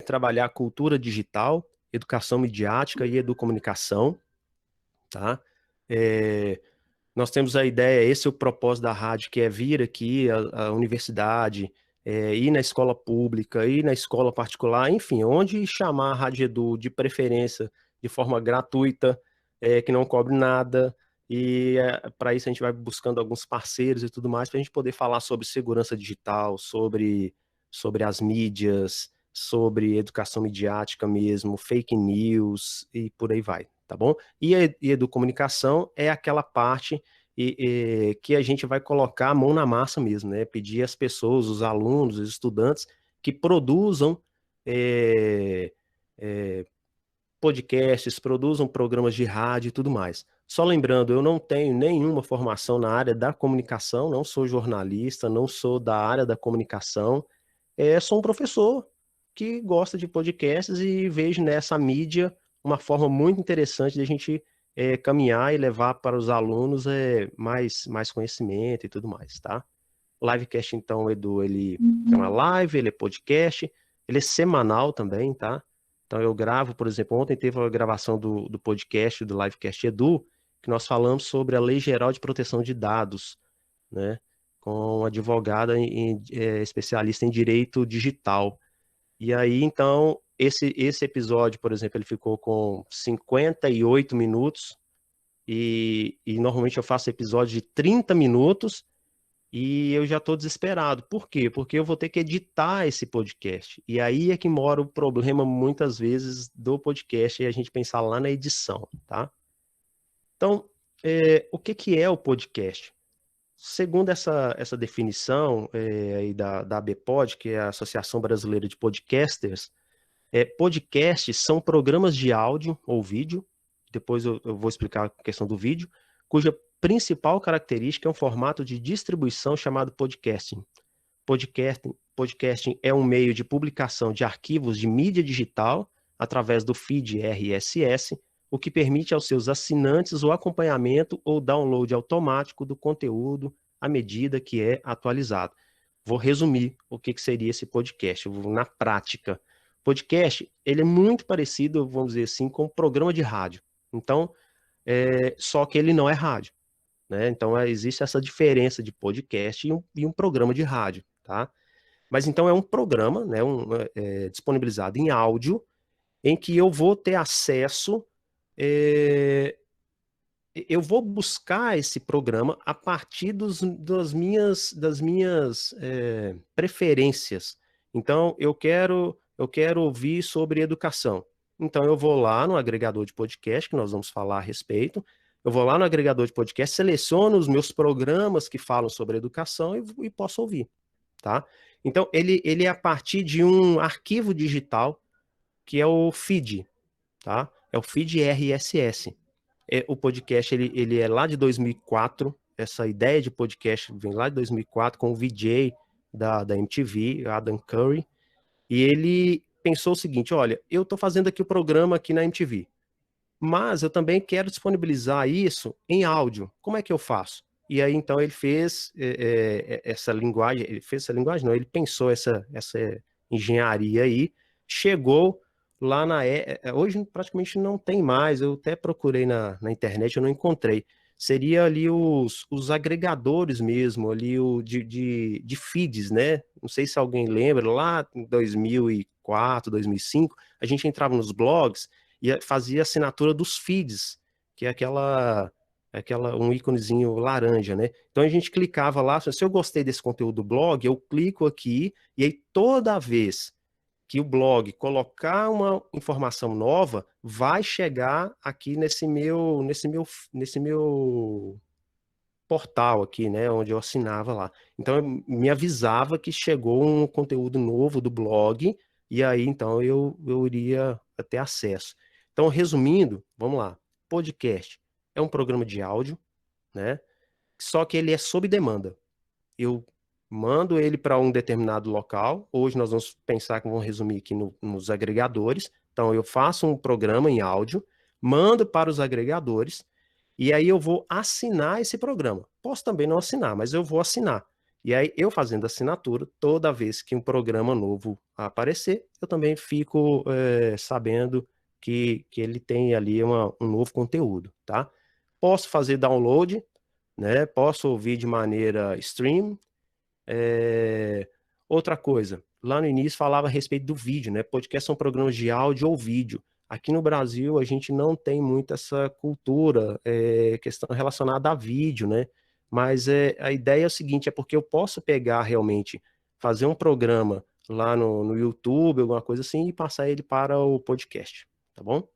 trabalhar a cultura digital, educação midiática e educomunicação, tá? Nós temos a ideia, esse é o propósito da rádio, que é vir aqui à universidade, ir na escola pública, ir na escola particular, enfim, onde chamar a Rádio Edu de preferência, de forma gratuita, que não cobre nada, e para isso a gente vai buscando alguns parceiros e tudo mais, para a gente poder falar sobre segurança digital, sobre as mídias, sobre educação midiática mesmo, fake news e por aí vai, tá bom? E a educomunicação é aquela parte que a gente vai colocar a mão na massa mesmo, né? Pedir às pessoas, os alunos, os estudantes, que produzam podcasts, produzam programas de rádio e tudo mais. Só lembrando, eu não tenho nenhuma formação na área da comunicação, não sou jornalista, não sou da área da comunicação, sou um professor que gosta de podcasts e vejo nessa mídia uma forma muito interessante de a gente caminhar e levar para os alunos mais conhecimento e tudo mais, tá? O Livecast, então, Edu, ele é uma live, ele é podcast, ele é semanal também, tá? Então eu gravo, por exemplo, ontem teve a gravação do podcast, do Livecast Edu, que nós falamos sobre a Lei Geral de Proteção de Dados, né? Com uma advogada especialista em direito digital. E aí, então, esse episódio, por exemplo, ele ficou com 58 minutos, e normalmente eu faço episódio de 30 minutos, e eu já estou desesperado. Por quê? Porque eu vou ter que editar esse podcast. E aí é que mora o problema, muitas vezes, do podcast, e a gente pensar lá na edição, tá? Então, o que é o podcast? Segundo essa definição aí da ABPOD, que é a Associação Brasileira de Podcasters, podcasts são programas de áudio ou vídeo, depois eu vou explicar a questão do vídeo, cuja principal característica é um formato de distribuição chamado podcasting. Podcasting é um meio de publicação de arquivos de mídia digital através do feed RSS, o que permite aos seus assinantes o acompanhamento ou download automático do conteúdo à medida que é atualizado. Vou resumir o que seria esse podcast, na prática. Podcast, ele é muito parecido, vamos dizer assim, com um programa de rádio. Então, só que ele não é rádio, né? Então, existe essa diferença de podcast e um programa de rádio, tá? Mas então é um programa, né, disponibilizado em áudio, em que eu vou ter acesso, eu vou buscar esse programa a partir das minhas preferências. Então, eu quero ouvir sobre educação. Então, eu vou lá no agregador de podcast, que nós vamos falar a respeito, eu vou lá no agregador de podcast, seleciono os meus programas que falam sobre educação e posso ouvir, tá? Então, ele é a partir de um arquivo digital, que é o feed, tá? É o feed RSS. O podcast, ele é lá de 2004, essa ideia de podcast vem lá de 2004, com o VJ da MTV, Adam Curry, e ele pensou o seguinte, olha, eu estou fazendo aqui o programa aqui na MTV, mas eu também quero disponibilizar isso em áudio. Como é que eu faço? E aí, então, ele fez essa linguagem, não, ele pensou essa engenharia aí, chegou lá hoje praticamente não tem mais, eu até procurei na internet, eu não encontrei. Seria ali os agregadores mesmo, ali de feeds, né? Não sei se alguém lembra, lá em 2004, 2005, a gente entrava nos blogs e fazia assinatura dos feeds, que é um íconezinho laranja, né? Então a gente clicava lá, se eu gostei desse conteúdo do blog, eu clico aqui, e aí toda vez que o blog colocar uma informação nova, vai chegar aqui nesse meu portal aqui, né, onde eu assinava lá. Então me avisava que chegou um conteúdo novo do blog, e aí então eu iria ter acesso. Então, resumindo, vamos lá. Podcast é um programa de áudio, né? Só que ele é sob demanda. Eu mando ele para um determinado local. Hoje nós vamos pensar que vamos resumir aqui nos agregadores. Então, eu faço um programa em áudio, mando para os agregadores, e aí eu vou assinar esse programa. Posso também não assinar, mas eu vou assinar. E aí, eu fazendo assinatura, toda vez que um programa novo aparecer, eu também fico sabendo que ele tem ali um novo conteúdo, tá? Posso fazer download, né? Posso ouvir de maneira stream. Outra coisa, lá no início falava a respeito do vídeo, né? Podcast são programas de áudio ou vídeo. Aqui no Brasil, a gente não tem muito essa cultura, questão relacionada a vídeo, né? Mas a ideia é o seguinte, é porque eu posso pegar realmente, fazer um programa lá no YouTube, alguma coisa assim, e passar ele para o podcast, tá bom?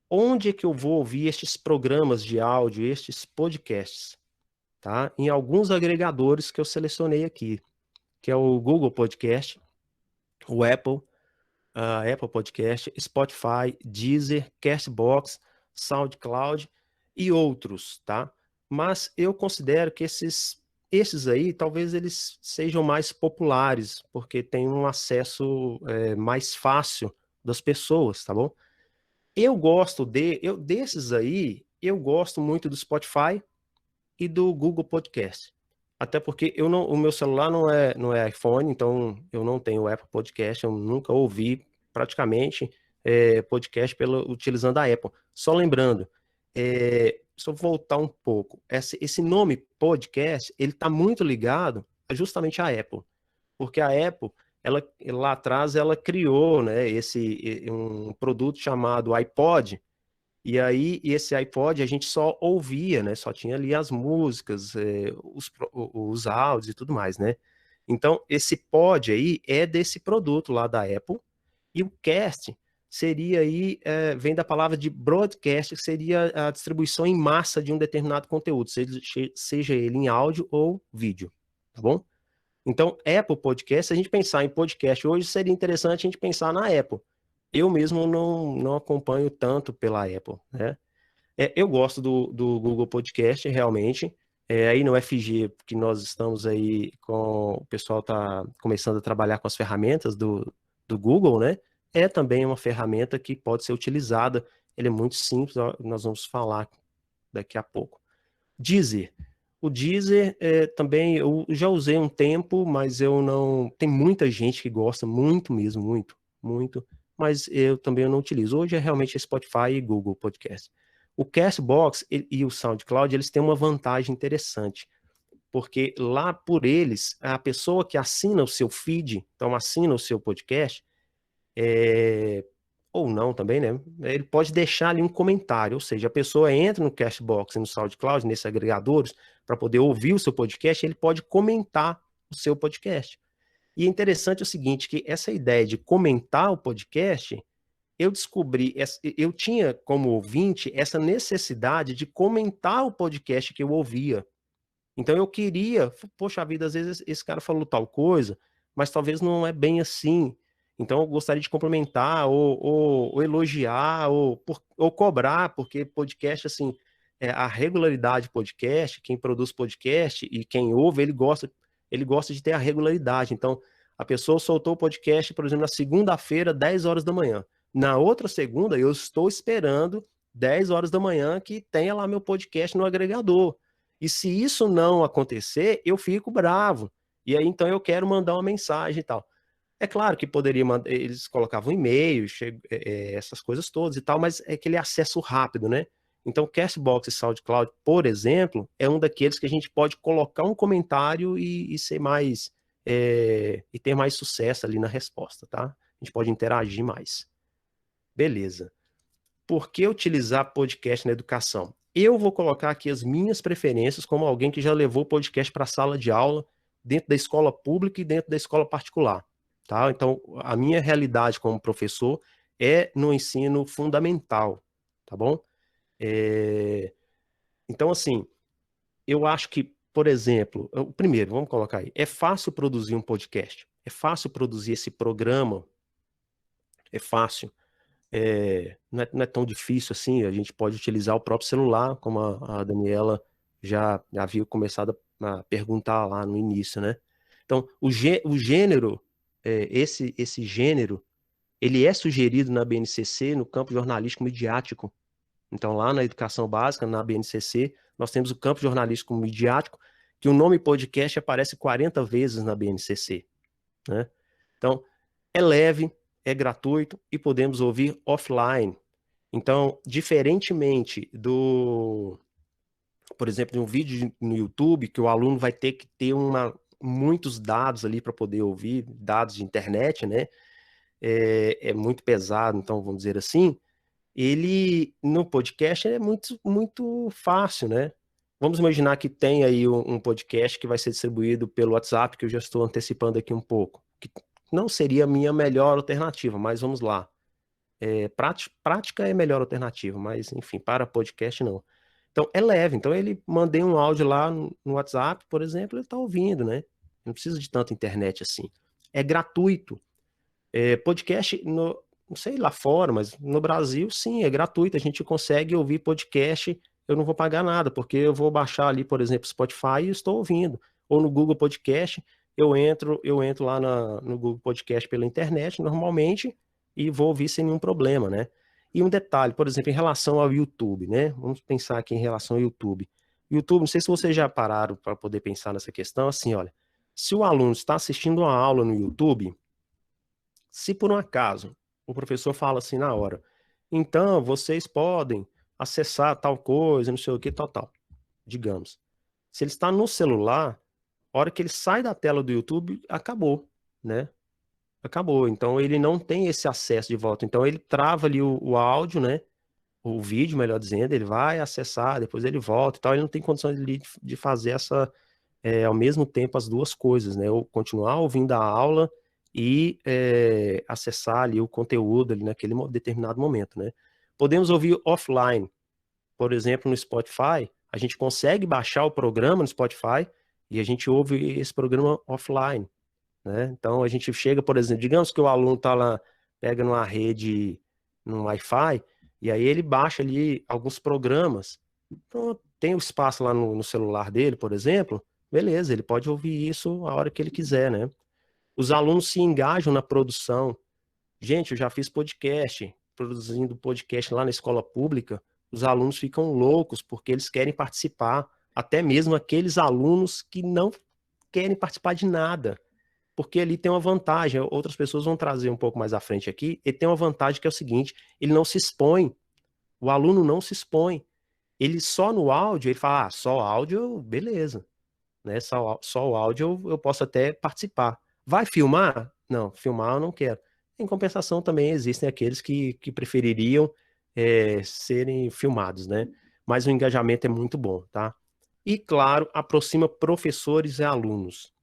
Onde é que eu vou ouvir estes programas de áudio, estes podcasts? Tá? Em alguns agregadores que eu selecionei aqui, que é o Google Podcast, o Apple, a Apple Podcast, Spotify, Deezer, Castbox, SoundCloud e outros, tá? Mas eu considero que esses aí, talvez eles sejam mais populares, porque tem um acesso mais fácil das pessoas, tá bom? Desses aí, eu gosto muito do Spotify e do Google Podcast. Até porque o meu celular não é iPhone, então eu não tenho o Apple Podcast, eu nunca ouvi praticamente podcast utilizando a Apple. Só lembrando, se eu voltar um pouco, esse nome podcast, ele está muito ligado justamente à Apple, porque a Apple, lá atrás, ela criou, né, um produto chamado iPod, e aí, esse iPod a gente só ouvia, né? Só tinha ali as músicas, os áudios e tudo mais, né? Então, esse pod aí é desse produto lá da Apple. E o cast seria aí, vem da palavra de broadcast, que seria a distribuição em massa de um determinado conteúdo, seja ele em áudio ou vídeo, tá bom? Então, Apple Podcast, se a gente pensar em podcast hoje, seria interessante a gente pensar na Apple. Eu mesmo não acompanho tanto pela Apple, né? Eu gosto do Google Podcast, realmente. Aí no FG, que nós estamos aí o pessoal está começando a trabalhar com as ferramentas do Google, né? É também uma ferramenta que pode ser utilizada. Ele é muito simples, nós vamos falar daqui a pouco. Deezer. O Deezer também eu já usei um tempo, mas eu não. Tem muita gente que gosta, muito mesmo, muito, muito, mas eu também não utilizo. Hoje é realmente Spotify e Google Podcast. O Castbox e o SoundCloud, eles têm uma vantagem interessante, porque lá por eles, a pessoa que assina o seu feed, então assina o seu podcast, ou não também, né? Ele pode deixar ali um comentário, ou seja, a pessoa entra no Castbox e no SoundCloud, nesses agregadores, para poder ouvir o seu podcast, ele pode comentar o seu podcast. E é interessante o seguinte, que essa ideia de comentar o podcast, eu descobri, eu tinha como ouvinte essa necessidade de comentar o podcast que eu ouvia. Então eu queria, poxa vida, às vezes esse cara falou tal coisa, mas talvez não é bem assim. Então eu gostaria de complementar, ou elogiar, ou cobrar, porque podcast, assim, a regularidade podcast, quem produz podcast e quem ouve, ele gosta de ter a regularidade. Então, a pessoa soltou o podcast, por exemplo, na segunda-feira, 10 horas da manhã. Na outra segunda, eu estou esperando 10 horas da manhã que tenha lá meu podcast no agregador. E se isso não acontecer, eu fico bravo. E aí, então, eu quero mandar uma mensagem e tal. É claro que poderia mandar, eles colocavam e-mail, essas coisas todas e tal, mas é aquele acesso rápido, né? Então, Castbox e SoundCloud, por exemplo, é um daqueles que a gente pode colocar um comentário e ser mais, e ter mais sucesso ali na resposta, tá? A gente pode interagir mais. Beleza. Por que utilizar podcast na educação? Eu vou colocar aqui as minhas preferências como alguém que já levou podcast para a sala de aula, dentro da escola pública e dentro da escola particular. Tá? Então, a minha realidade como professor é no ensino fundamental, tá bom? Então, assim, eu acho que, por exemplo, o primeiro, vamos colocar aí, é fácil produzir um podcast, é fácil produzir esse programa, é fácil. Não é tão difícil assim, a gente pode utilizar o próprio celular, como a Daniela já havia começado a perguntar lá no início, né? Então, o gênero, esse gênero, ele é sugerido na BNCC, no campo jornalístico midiático. Então, lá na educação básica, na BNCC, nós temos o campo jornalístico midiático, que o nome podcast aparece 40 vezes na BNCC, né? Então, é leve, é gratuito e podemos ouvir offline. Então, diferentemente por exemplo, de um vídeo no YouTube, que o aluno vai ter que ter muitos dados ali para poder ouvir, dados de internet, né? É muito pesado, então, vamos dizer assim. Ele, no podcast, é muito, muito fácil, né? Vamos imaginar que tem aí um podcast que vai ser distribuído pelo WhatsApp, que eu já estou antecipando aqui um pouco, que não seria a minha melhor alternativa, mas vamos lá. Prática é a melhor alternativa, mas enfim, para podcast não. Então é leve, então ele mandei um áudio lá no WhatsApp, por exemplo, ele está ouvindo, né? Não precisa de tanta internet assim. É gratuito. Podcast, não sei lá fora, mas no Brasil sim, é gratuito. A gente consegue ouvir podcast, eu não vou pagar nada, porque eu vou baixar ali, por exemplo, Spotify e estou ouvindo. Ou no Google Podcast, eu entro lá no Google Podcast pela internet, normalmente, e vou ouvir sem nenhum problema, né? E um detalhe, por exemplo, em relação ao YouTube, né? Vamos pensar aqui em relação ao YouTube. YouTube, não sei se vocês já pararam para poder pensar nessa questão, assim, olha, se o aluno está assistindo uma aula no YouTube, se por um acaso o professor fala assim na hora, então vocês podem acessar tal coisa, não sei o que, tal, digamos. Se ele está no celular, a hora que ele sai da tela do YouTube, acabou, né? Acabou. Então ele não tem esse acesso de volta. Então ele trava ali o áudio, né? O vídeo, melhor dizendo, ele vai acessar, depois ele volta e tal. Ele não tem condição de fazer ao mesmo tempo as duas coisas, né? Ou continuar ouvindo a aula e acessar ali o conteúdo ali naquele determinado momento, né? Podemos ouvir offline, por exemplo, no Spotify, a gente consegue baixar o programa no Spotify e a gente ouve esse programa offline, né? Então a gente chega, por exemplo, digamos que o aluno tá lá, pega numa rede, num Wi-Fi, e aí ele baixa ali alguns programas. Então, tem o espaço lá no celular dele, por exemplo, beleza, ele pode ouvir isso a hora que ele quiser, né? Os alunos se engajam na produção. Gente, eu já fiz podcast, produzindo podcast lá na escola pública. Os alunos ficam loucos porque eles querem participar, até mesmo aqueles alunos que não querem participar de nada, porque ali tem uma vantagem. Outras pessoas vão trazer um pouco mais à frente aqui. Ele tem uma vantagem que é o seguinte: ele não se expõe. O aluno não se expõe. Ele só no áudio, ele fala, só áudio, beleza, né? Só o áudio eu posso até participar. Vai filmar? Não, filmar eu não quero. Em compensação, também existem aqueles que prefeririam serem filmados, né? Mas o engajamento é muito bom, tá? E, claro, aproxima professores e alunos.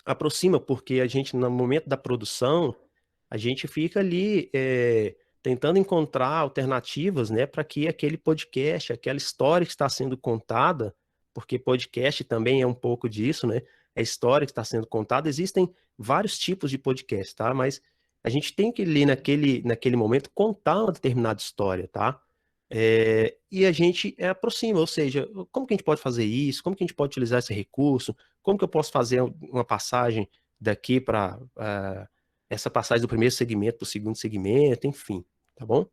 Aproxima porque a gente, no momento da produção, a gente fica ali tentando encontrar alternativas, né, para que aquele podcast, aquela história que está sendo contada, porque podcast também é um pouco disso, né? É história que está sendo contada. Existem vários tipos de podcast, tá? Mas a gente tem que ali naquele momento contar uma determinada história, tá? E a gente aproxima, ou seja, como que a gente pode fazer isso? Como que a gente pode utilizar esse recurso? Como que eu posso fazer uma passagem daqui para essa passagem do primeiro segmento para o segundo segmento, enfim, tá bom?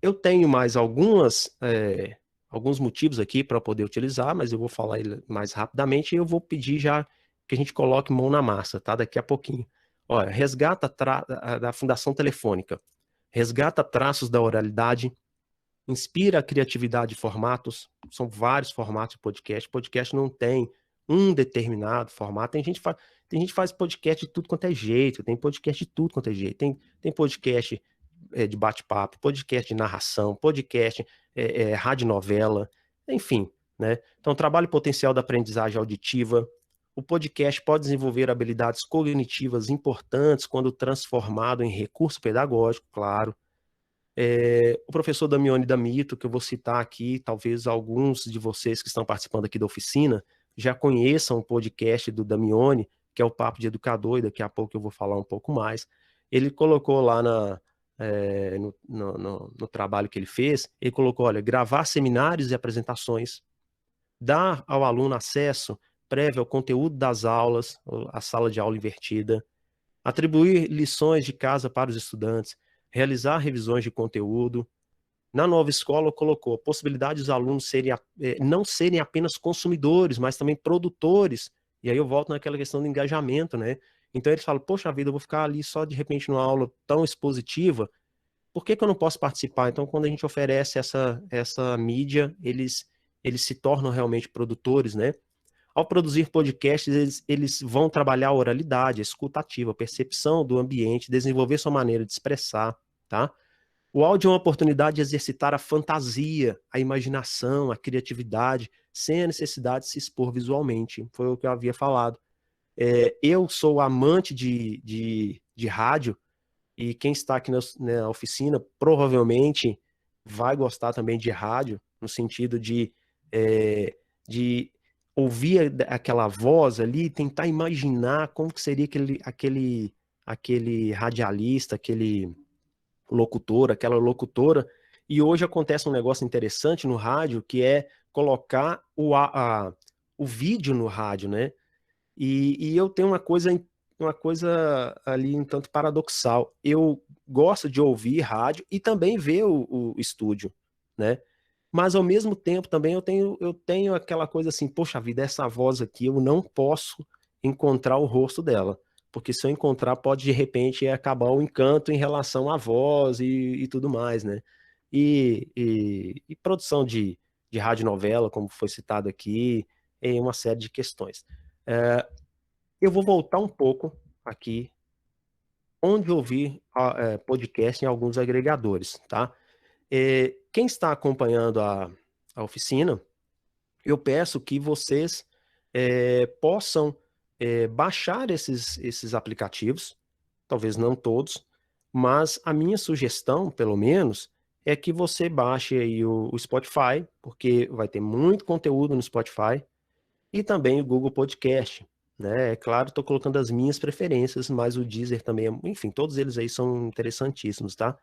Eu tenho mais alguns motivos aqui para poder utilizar, mas eu vou falar ele mais rapidamente e eu vou pedir já que a gente coloque mão na massa, tá? Daqui a pouquinho. Olha, resgata da Fundação Telefônica, resgata traços da oralidade, inspira a criatividade de formatos, são vários formatos de podcast. Podcast não tem um determinado formato. Tem gente que faz podcast de tudo quanto é jeito, tem podcast de tudo quanto é jeito. Tem podcast de bate-papo, podcast de narração, podcast radionovela, enfim, né? Então, trabalho potencial da aprendizagem auditiva. O podcast pode desenvolver habilidades cognitivas importantes quando transformado em recurso pedagógico, claro. O professor Damione D'Amito, que eu vou citar aqui, talvez alguns de vocês que estão participando aqui da oficina já conheçam o podcast do Damione, que é o Papo de Educador, e daqui a pouco eu vou falar um pouco mais. Ele colocou lá no trabalho que ele fez, ele colocou, olha, gravar seminários e apresentações, dar ao aluno acesso prévio ao conteúdo das aulas, a sala de aula invertida, atribuir lições de casa para os estudantes, realizar revisões de conteúdo, Na nova escola colocou a possibilidade dos alunos não serem apenas consumidores, mas também produtores. E aí eu volto naquela questão do engajamento, né? Então eles falam, poxa vida, eu vou ficar ali só de repente numa aula tão expositiva, por que que eu não posso participar? Então quando a gente oferece essa mídia, eles se tornam realmente produtores, né? Ao produzir podcasts, eles vão trabalhar a oralidade, a escuta ativa, a percepção do ambiente, desenvolver sua maneira de expressar, tá? O áudio é uma oportunidade de exercitar a fantasia, a imaginação, a criatividade, sem a necessidade de se expor visualmente. Foi o que eu havia falado. Eu sou amante de rádio, e quem está aqui na oficina provavelmente vai gostar também de rádio, no sentido de ouvir aquela voz ali, tentar imaginar como que seria aquele radialista, aquele locutor, aquela locutora. E hoje acontece um negócio interessante no rádio, que é colocar o vídeo no rádio, né? E eu tenho uma coisa ali um tanto paradoxal. Eu gosto de ouvir rádio e também ver o estúdio, né? Mas ao mesmo tempo também eu tenho aquela coisa assim, poxa vida, essa voz aqui eu não posso encontrar o rosto dela, porque se eu encontrar pode de repente acabar o encanto em relação à voz e tudo mais, né? E produção de radionovela, como foi citado aqui, em uma série de questões. Eu vou voltar um pouco aqui onde ouvir podcast em alguns agregadores, tá? Quem está acompanhando a oficina, eu peço que vocês possam baixar esses aplicativos, talvez não todos, mas a minha sugestão, pelo menos, é que você baixe aí o Spotify, porque vai ter muito conteúdo no Spotify, e também o Google Podcast, né? É claro, estou colocando as minhas preferências, mas o Deezer também, enfim, todos eles aí são interessantíssimos, tá?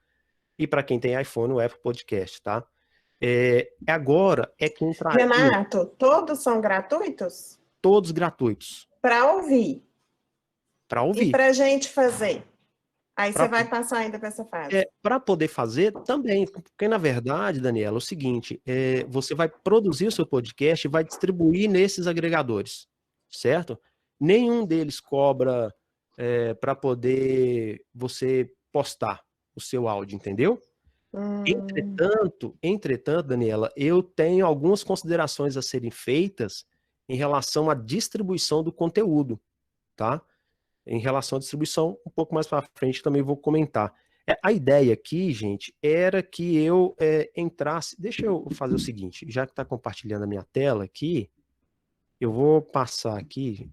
E para quem tem iPhone, o Apple Podcast, tá? Agora é que entraria Renato, todos são gratuitos? todos gratuitos Para ouvir. para E ouvir. para a gente fazer? Aí você Para vai passar ainda para essa fase. poder fazer também, porque na verdade, Daniela, é o seguinte, você vai produzir o seu podcast e vai distribuir nesses agregadores, certo? Nenhum deles cobra para poder você postar o seu áudio, entendeu? Entretanto, Daniela, eu tenho algumas considerações a serem feitas em relação à distribuição do conteúdo, tá? Em relação à distribuição, um pouco mais para frente também vou comentar. A ideia aqui, gente, era que eu entrasse. Deixa eu fazer o seguinte, já que está compartilhando a minha tela aqui, eu vou passar aqui.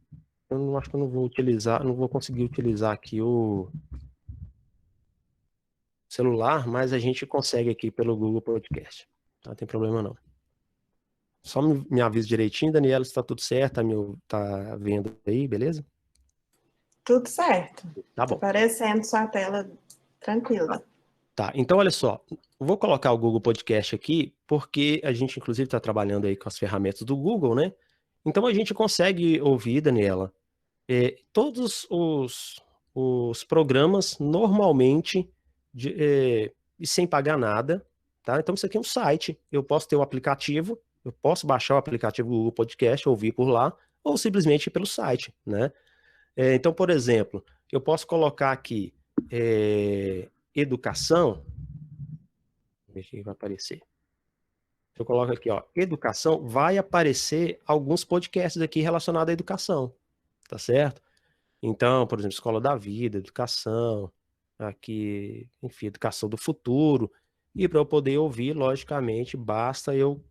Eu não acho que eu não vou utilizar, não vou conseguir utilizar aqui o celular, mas a gente consegue aqui pelo Google Podcast. Não tem problema não. Só me avisa direitinho, Daniela, se está tudo certo, tá vendo aí, beleza? Tudo certo. Tá Tá bom. aparecendo sua tela tranquila. Tá, então olha só, vou colocar o Google Podcast aqui, porque a gente inclusive está trabalhando aí com as ferramentas do Google, né? Então a gente consegue ouvir, Daniela, todos os programas normalmente e sem pagar nada, tá? Então isso aqui é um site, eu posso ter o aplicativo, eu posso baixar o aplicativo do Google Podcast, ouvir por lá, ou simplesmente ir pelo site, né? Então, por exemplo, eu posso colocar aqui educação, deixa eu ver que vai aparecer. Eu coloco aqui, ó, educação, vai aparecer alguns podcasts aqui relacionados à educação, tá certo? Então, por exemplo, Escola da Vida, educação, aqui, enfim, educação do futuro. E para eu poder ouvir, logicamente, basta eu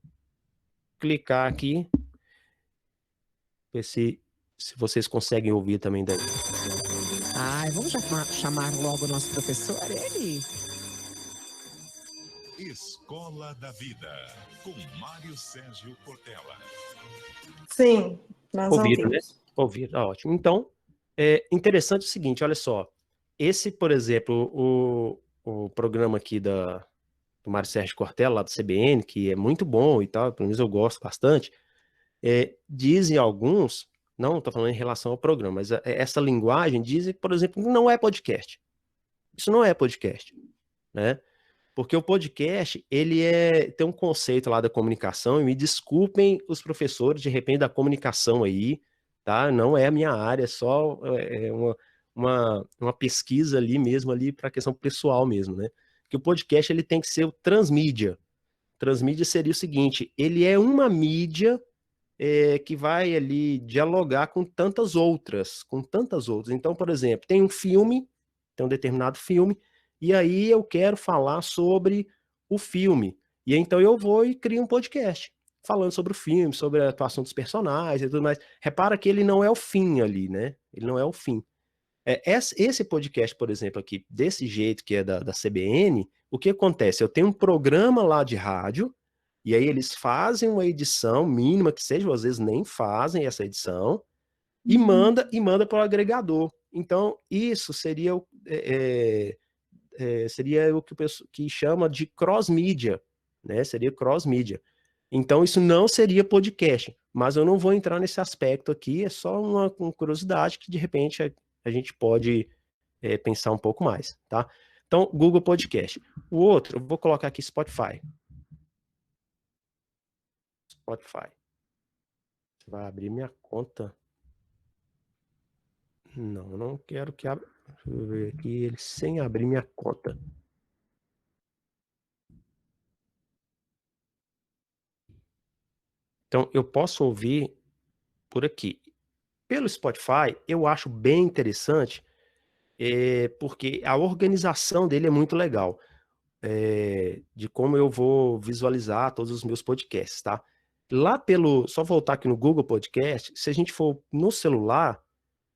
clicar aqui, ver se vocês conseguem ouvir também daí. Ai, vamos chamar logo o nosso professor, ele? Escola da Vida, com Mário Sérgio Cortella. Sim, nós Ouviram, né? ouvimos. Ouviram, ótimo. Então, é interessante o seguinte, olha só. Esse, por exemplo, o programa aqui do Mário Sérgio Cortella, lá do CBN, que é muito bom e tal, pelo menos eu gosto bastante, dizem alguns, não estou falando em relação ao programa, mas essa linguagem dizem, por exemplo, que não é podcast. Isso não é podcast, né? Porque o podcast, tem um conceito lá da comunicação, e me desculpem os professores, de repente, da comunicação aí, tá? Não é a minha área, é só uma pesquisa ali mesmo, ali para a questão pessoal mesmo, né? Que o podcast, ele tem que ser o transmídia. Transmídia seria o seguinte, ele é uma mídia que vai ali dialogar com tantas outras. Então, por exemplo, tem um determinado filme, e aí eu quero falar sobre o filme. E então eu vou e crio um podcast falando sobre o filme, sobre a atuação dos personagens e tudo mais. Repara que ele não é o fim ali, né? Ele não é o fim. Esse podcast, por exemplo, aqui, desse jeito que é da CBN, o que acontece? Eu tenho um programa lá de rádio, e aí eles fazem uma edição mínima que seja, ou às vezes nem fazem essa edição, e manda para o agregador. Então, isso seria seria o que chama de cross-mídia, né? Seria cross-mídia. Então, isso não seria podcast, mas eu não vou entrar nesse aspecto aqui, é só uma curiosidade que, de repente, a gente pode pensar um pouco mais, tá? Então, Google Podcast. O outro, eu vou colocar aqui Spotify. Spotify. Você vai abrir minha conta? Não, não quero que abra. Deixa eu ver aqui ele sem abrir minha conta. Então, eu posso ouvir por aqui. Pelo Spotify, eu acho bem interessante, porque a organização dele é muito legal, de como eu vou visualizar todos os meus podcasts, tá? Só voltar aqui no Google Podcast, se a gente for no celular,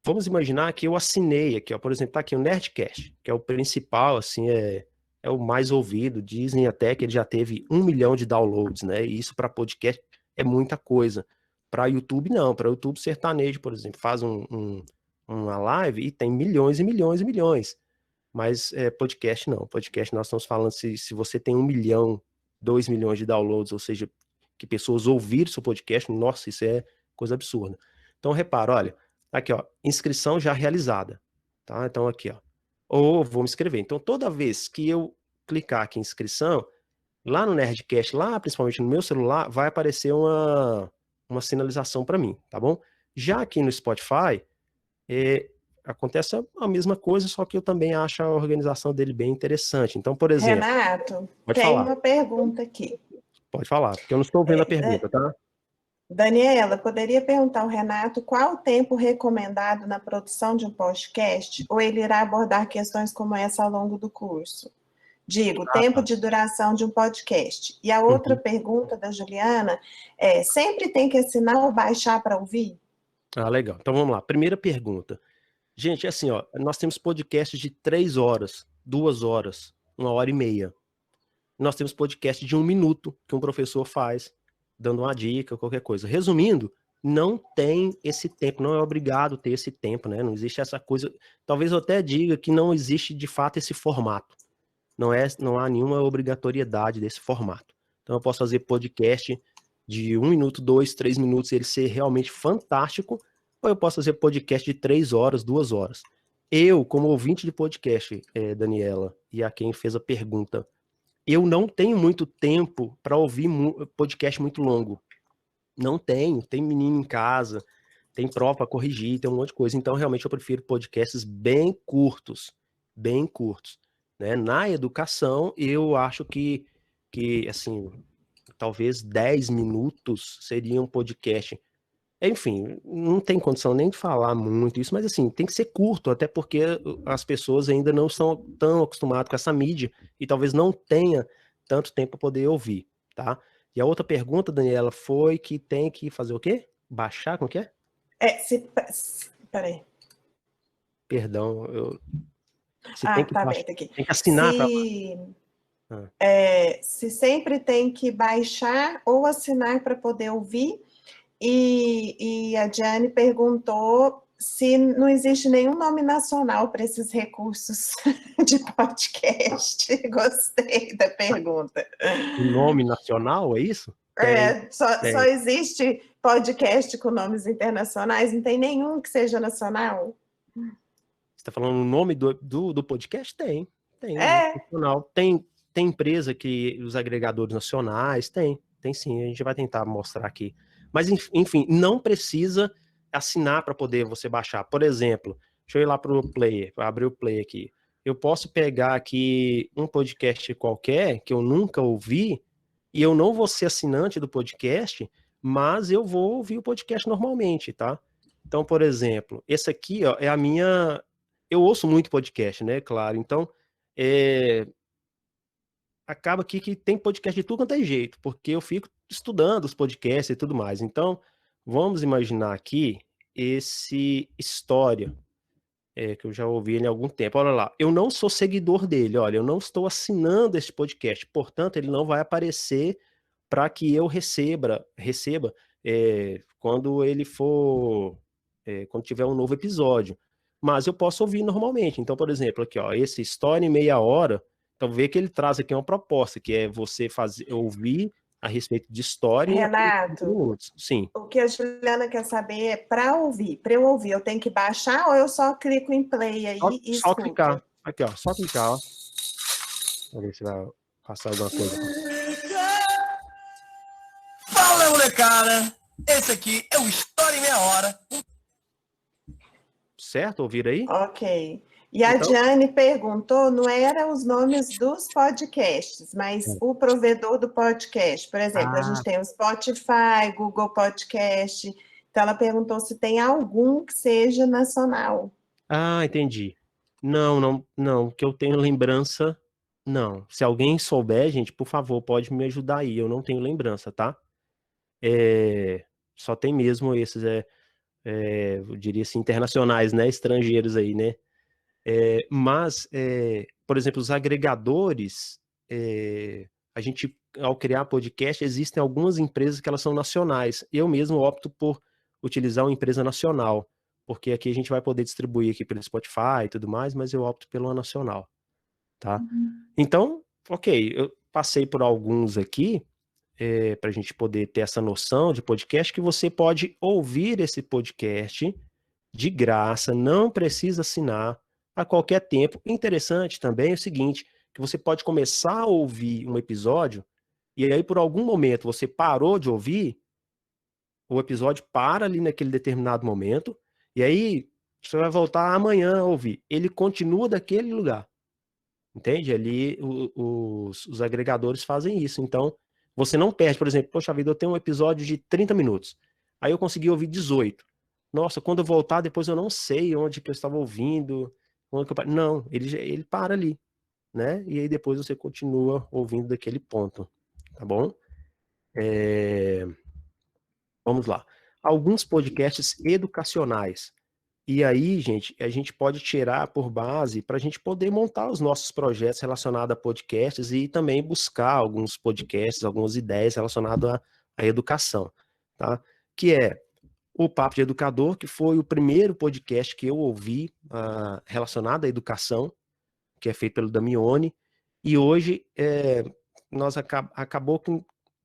vamos imaginar que eu assinei aqui, ó, por exemplo, tá aqui o Nerdcast, que é o principal, assim, é o mais ouvido, dizem até que ele já teve 1 milhão de downloads, né? E isso para podcast é muita coisa. Para YouTube, não. Para YouTube sertanejo, por exemplo, faz uma live e tem milhões e milhões e milhões. Mas podcast não. Podcast nós estamos falando se você tem 1 milhão, 2 milhões de downloads, ou seja, que pessoas ouviram seu podcast, nossa, isso é coisa absurda. Então, repara, olha, aqui, ó, inscrição já realizada, tá? Então, aqui, ó, ou vou me inscrever. Então, toda vez que eu clicar aqui em inscrição, lá no Nerdcast, lá principalmente no meu celular, vai aparecer uma sinalização para mim, tá bom? Já aqui no Spotify, acontece a mesma coisa, só que eu também acho a organização dele bem interessante. Então, por exemplo... Renato, pode tem falar. uma pergunta aqui. Pode falar, porque eu não estou vendo a pergunta, tá? Daniela, poderia perguntar ao Renato qual o tempo recomendado na produção de um podcast, ou ele irá abordar questões como essa ao longo do curso? Digo, tempo de duração de um podcast. E a outra pergunta da Juliana é, sempre tem que assinar ou baixar para ouvir? Ah, legal. Então vamos lá. Primeira pergunta. Gente, assim, ó, nós temos podcasts de 3 horas, 2 horas, 1h30. Nós temos podcast de 1 minuto que um professor faz, dando uma dica, qualquer coisa. Resumindo, não tem esse tempo, não é obrigado ter esse tempo, né? Não existe essa coisa. Talvez eu até diga que não existe de fato esse formato. Não há nenhuma obrigatoriedade desse formato. Então eu posso fazer podcast de 1 minuto, 2, 3 minutos, ele ser realmente fantástico, ou eu posso fazer podcast de 3 horas, 2 horas. Eu, como ouvinte de podcast, Daniela, e a quem fez a pergunta, eu não tenho muito tempo para ouvir podcast muito longo. Não tenho. Tem menino em casa, tem prova para corrigir, tem um monte de coisa. Então, realmente, eu prefiro podcasts bem curtos. Bem curtos. Né? Na educação, eu acho que assim, talvez 10 minutos seria um podcast. Enfim, não tem condição nem de falar muito isso, mas assim, tem que ser curto, até porque as pessoas ainda não são tão acostumadas com essa mídia e talvez não tenha tanto tempo para poder ouvir, tá? E a outra pergunta, Daniela, foi que tem que fazer o quê? Baixar, como que é? Peraí. Perdão, tem que baixar, aqui. tem que assinar. Se sempre tem que baixar ou assinar para poder ouvir. E a Diane perguntou se não existe nenhum nome nacional para esses recursos de podcast. Gostei da pergunta. Nome nacional, é isso? Só existe podcast com nomes internacionais? Não tem nenhum que seja nacional? Você está falando o nome do podcast? Tem. Nacional. Tem tem empresa que os agregadores nacionais, tem sim, a gente vai tentar mostrar aqui. Mas, enfim, não precisa assinar para poder você baixar. Por exemplo, deixa eu ir lá para o player, para abrir o play aqui. Eu posso pegar aqui um podcast qualquer que eu nunca ouvi e eu não vou ser assinante do podcast, mas eu vou ouvir o podcast normalmente, tá? Então, por exemplo, esse aqui, ó, é a minha... Eu ouço muito podcast, né? Claro. Então, acaba aqui que tem podcast de tudo quanto é jeito, porque eu fico estudando os podcasts e tudo mais. Então, vamos imaginar aqui esse História, que eu já ouvi ele há algum tempo. Olha lá, eu não sou seguidor dele, olha, eu não estou assinando esse podcast, portanto, ele não vai aparecer para que eu receba quando ele for, quando tiver um novo episódio. Mas eu posso ouvir normalmente. Então, por exemplo, aqui, ó, esse História em Meia Hora, então vê que ele traz aqui uma proposta, que é você ouvir a respeito de história em apenas 30 Renato, minutos. Sim. o que a Juliana quer saber é para eu ouvir, eu tenho que baixar ou eu só clico em play aí e Só escuto? clicar. Aqui, ó, só clicar, ó. Vamos ver se vai passar alguma coisa. Fala, molecada! Esse aqui é o História em Meia Hora. Certo? Ouviram aí? Ok. E a Então- Diane perguntou, não era os nomes dos podcasts, mas o provedor do podcast. Por exemplo, a gente tem o Spotify, Google Podcast. Então, ela perguntou se tem algum que seja nacional. Ah, entendi. Não, que eu tenho lembrança, não. Se alguém souber, gente, por favor, pode me ajudar aí. Eu não tenho lembrança, tá? Só tem mesmo esses, eu diria assim, internacionais, né? Estrangeiros aí, né? Mas, por exemplo, os agregadores, a gente, ao criar podcast, existem algumas empresas que elas são nacionais. Eu mesmo opto por utilizar uma empresa nacional, porque aqui a gente vai poder distribuir aqui pelo Spotify e tudo mais, mas eu opto pela nacional, tá? Então, ok, eu passei por alguns aqui, para a gente poder ter essa noção de podcast, que você pode ouvir esse podcast de graça, não precisa assinar a qualquer tempo. Interessante também é o seguinte, que você pode começar a ouvir um episódio e aí por algum momento você parou de ouvir, o episódio para ali naquele determinado momento e aí você vai voltar amanhã a ouvir. Ele continua daquele lugar, entende? Ali os agregadores fazem isso. Então, você não perde, por exemplo, poxa vida, eu tenho um episódio de 30 minutos. Aí eu consegui ouvir 18. Nossa, quando eu voltar, depois eu não sei onde que eu estava ouvindo. Não, ele para ali, né? E aí depois você continua ouvindo daquele ponto, tá bom? Vamos lá. Alguns podcasts educacionais. E aí, gente, a gente pode tirar por base para a gente poder montar os nossos projetos relacionados a podcasts e também buscar alguns podcasts, algumas ideias relacionadas à educação, tá? Que é o Papo de Educador, que foi o primeiro podcast que eu ouvi relacionado à educação, que é feito pelo Damione, e hoje acabou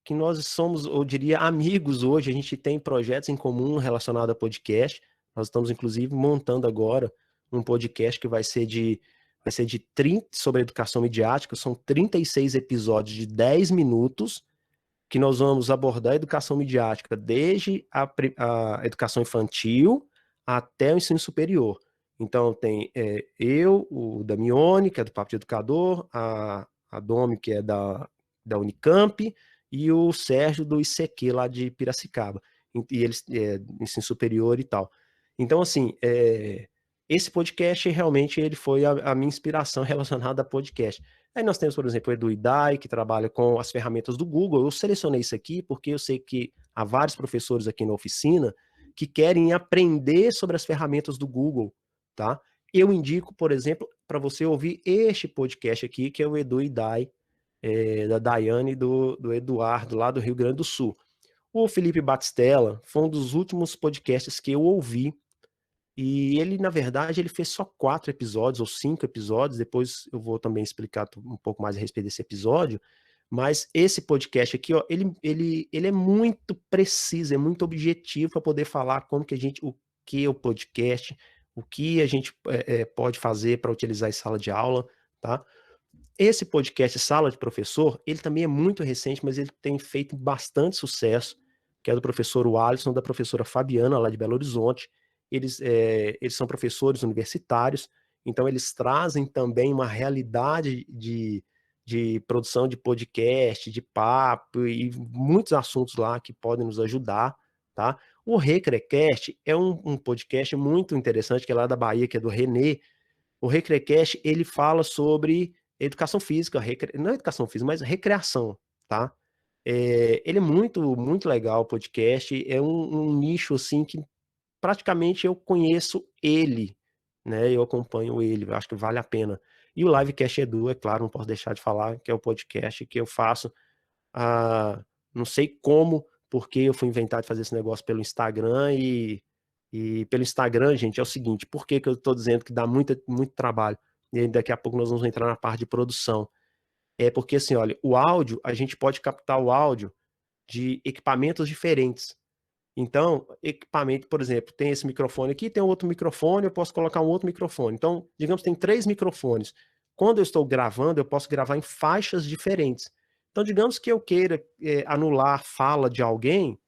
que nós somos, eu diria, amigos hoje, a gente tem projetos em comum relacionados a podcast, nós estamos, inclusive, montando agora um podcast que vai ser de 30 sobre educação midiática, são 36 episódios de 10 minutos, que nós vamos abordar a educação midiática desde a educação infantil até o ensino superior. Então, tem eu, o Damione, que é do Papo de Educador, a Domi, que é da Unicamp, e o Sérgio do ICQ, lá de Piracicaba. E eles, ensino superior e tal. Então, assim, esse podcast realmente ele foi a minha inspiração relacionada a podcast. Aí nós temos, por exemplo, o Edu Idai, que trabalha com as ferramentas do Google. Eu selecionei isso aqui porque eu sei que há vários professores aqui na oficina que querem aprender sobre as ferramentas do Google, tá? Eu indico, por exemplo, para você ouvir este podcast aqui, que é o Edu Idai, da Daiane e do Eduardo, lá do Rio Grande do Sul. O Felipe Batistella foi um dos últimos podcasts que eu ouvi, e ele, na verdade, ele fez só 4 episódios ou 5 episódios, depois eu vou também explicar um pouco mais a respeito desse episódio, mas esse podcast aqui, ó, ele é muito preciso, é muito objetivo para poder falar como que o que é o podcast, o que a gente pode fazer para utilizar em sala de aula, tá? Esse podcast Sala de Professor, ele também é muito recente, mas ele tem feito bastante sucesso, que é do professor Alisson, da professora Fabiana, lá de Belo Horizonte. Eles são professores universitários, então eles trazem também uma realidade de produção de podcast, de papo e muitos assuntos lá que podem nos ajudar, tá? O Recrecast é um podcast muito interessante, que é lá da Bahia, que é do Renê. O Recrecast, ele fala sobre educação física, não educação física, mas recreação, tá? Ele é muito, muito legal o podcast, é um nicho, assim, que praticamente eu conheço ele, né? Eu acompanho ele, eu acho que vale a pena. E o Livecast Edu, é claro, não posso deixar de falar, que é o podcast que eu faço, não sei como, porque eu fui inventar de fazer esse negócio pelo Instagram e pelo Instagram, gente, é o seguinte, por que eu tô dizendo que dá muito trabalho? E daqui a pouco nós vamos entrar na parte de produção. É porque, assim, olha, o áudio, a gente pode captar o áudio de equipamentos diferentes. Então, equipamento, por exemplo, tem esse microfone aqui, tem outro microfone, eu posso colocar um outro microfone. Então, digamos, tem 3 microfones. Quando eu estou gravando, eu posso gravar em faixas diferentes. Então, digamos que eu queira anular a fala de alguém,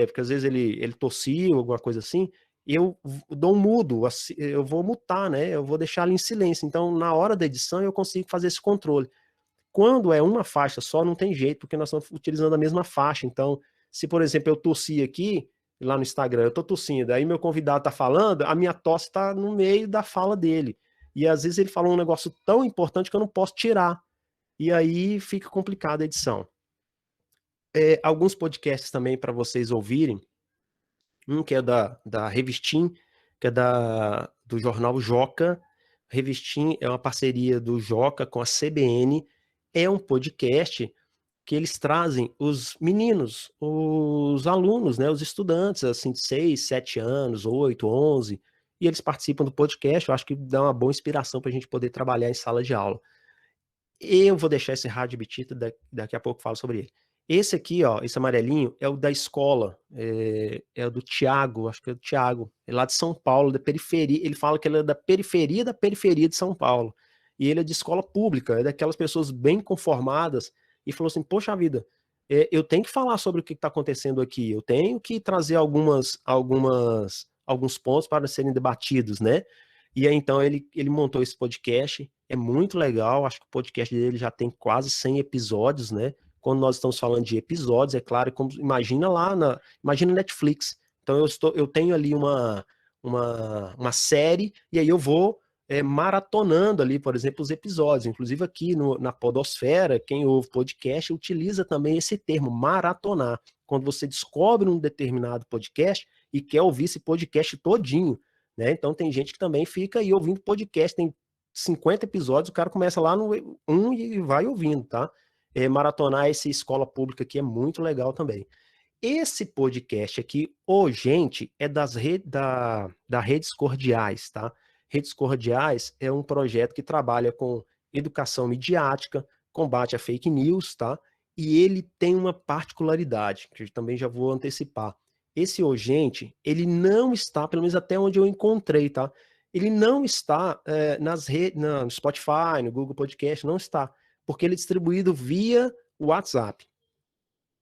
porque às vezes ele tossiu, alguma coisa assim, eu dou um mudo, eu vou mutar, né? Eu vou deixar ele em silêncio. Então, na hora da edição, eu consigo fazer esse controle. Quando é uma faixa só, não tem jeito, porque nós estamos utilizando a mesma faixa. Então, se, por exemplo, eu tossi aqui, lá no Instagram, eu tô tossindo, aí meu convidado tá falando, a minha tosse tá no meio da fala dele. E às vezes ele falou um negócio tão importante que eu não posso tirar. E aí fica complicada a edição. Alguns podcasts também para vocês ouvirem. Um que é da Revistim, que é do jornal Joca. Revistim é uma parceria do Joca com a CBN. É um podcast que eles trazem os meninos, os alunos, né, os estudantes, assim, de 6, 7 anos, 8, 11, e eles participam do podcast. Eu acho que dá uma boa inspiração para a gente poder trabalhar em sala de aula. Eu vou deixar esse Rádio Bitita, daqui a pouco eu falo sobre ele. Esse aqui, ó, esse amarelinho, é o da escola, é o do Tiago, acho que é do Tiago, é lá de São Paulo, da periferia. Ele fala que ele é da periferia de São Paulo. E ele é de escola pública, é daquelas pessoas bem conformadas, e falou assim, poxa vida, eu tenho que falar sobre o que está acontecendo aqui, eu tenho que trazer alguns pontos para serem debatidos, né? E aí, então, ele montou esse podcast, é muito legal, acho que o podcast dele já tem quase 100 episódios, né? Quando nós estamos falando de episódios, é claro, como, imagina imagina Netflix. Então, eu tenho ali uma série, e aí eu vou maratonando ali, por exemplo, os episódios. Inclusive aqui na podosfera, quem ouve podcast utiliza também esse termo, maratonar. Quando você descobre um determinado podcast e quer ouvir esse podcast todinho, né? Então tem gente que também fica aí ouvindo podcast, tem 50 episódios, o cara começa lá no 1 e vai ouvindo, tá? Maratonar essa escola pública aqui é muito legal também. Esse podcast aqui, gente, é da Redes Cordiais, tá? Redes Cordiais é um projeto que trabalha com educação midiática, combate a fake news, tá? E ele tem uma particularidade, que eu também já vou antecipar. Esse gente, ele não está, pelo menos até onde eu encontrei, tá? Ele não está nas redes, no Spotify, no Google Podcast, não está, porque ele é distribuído via WhatsApp.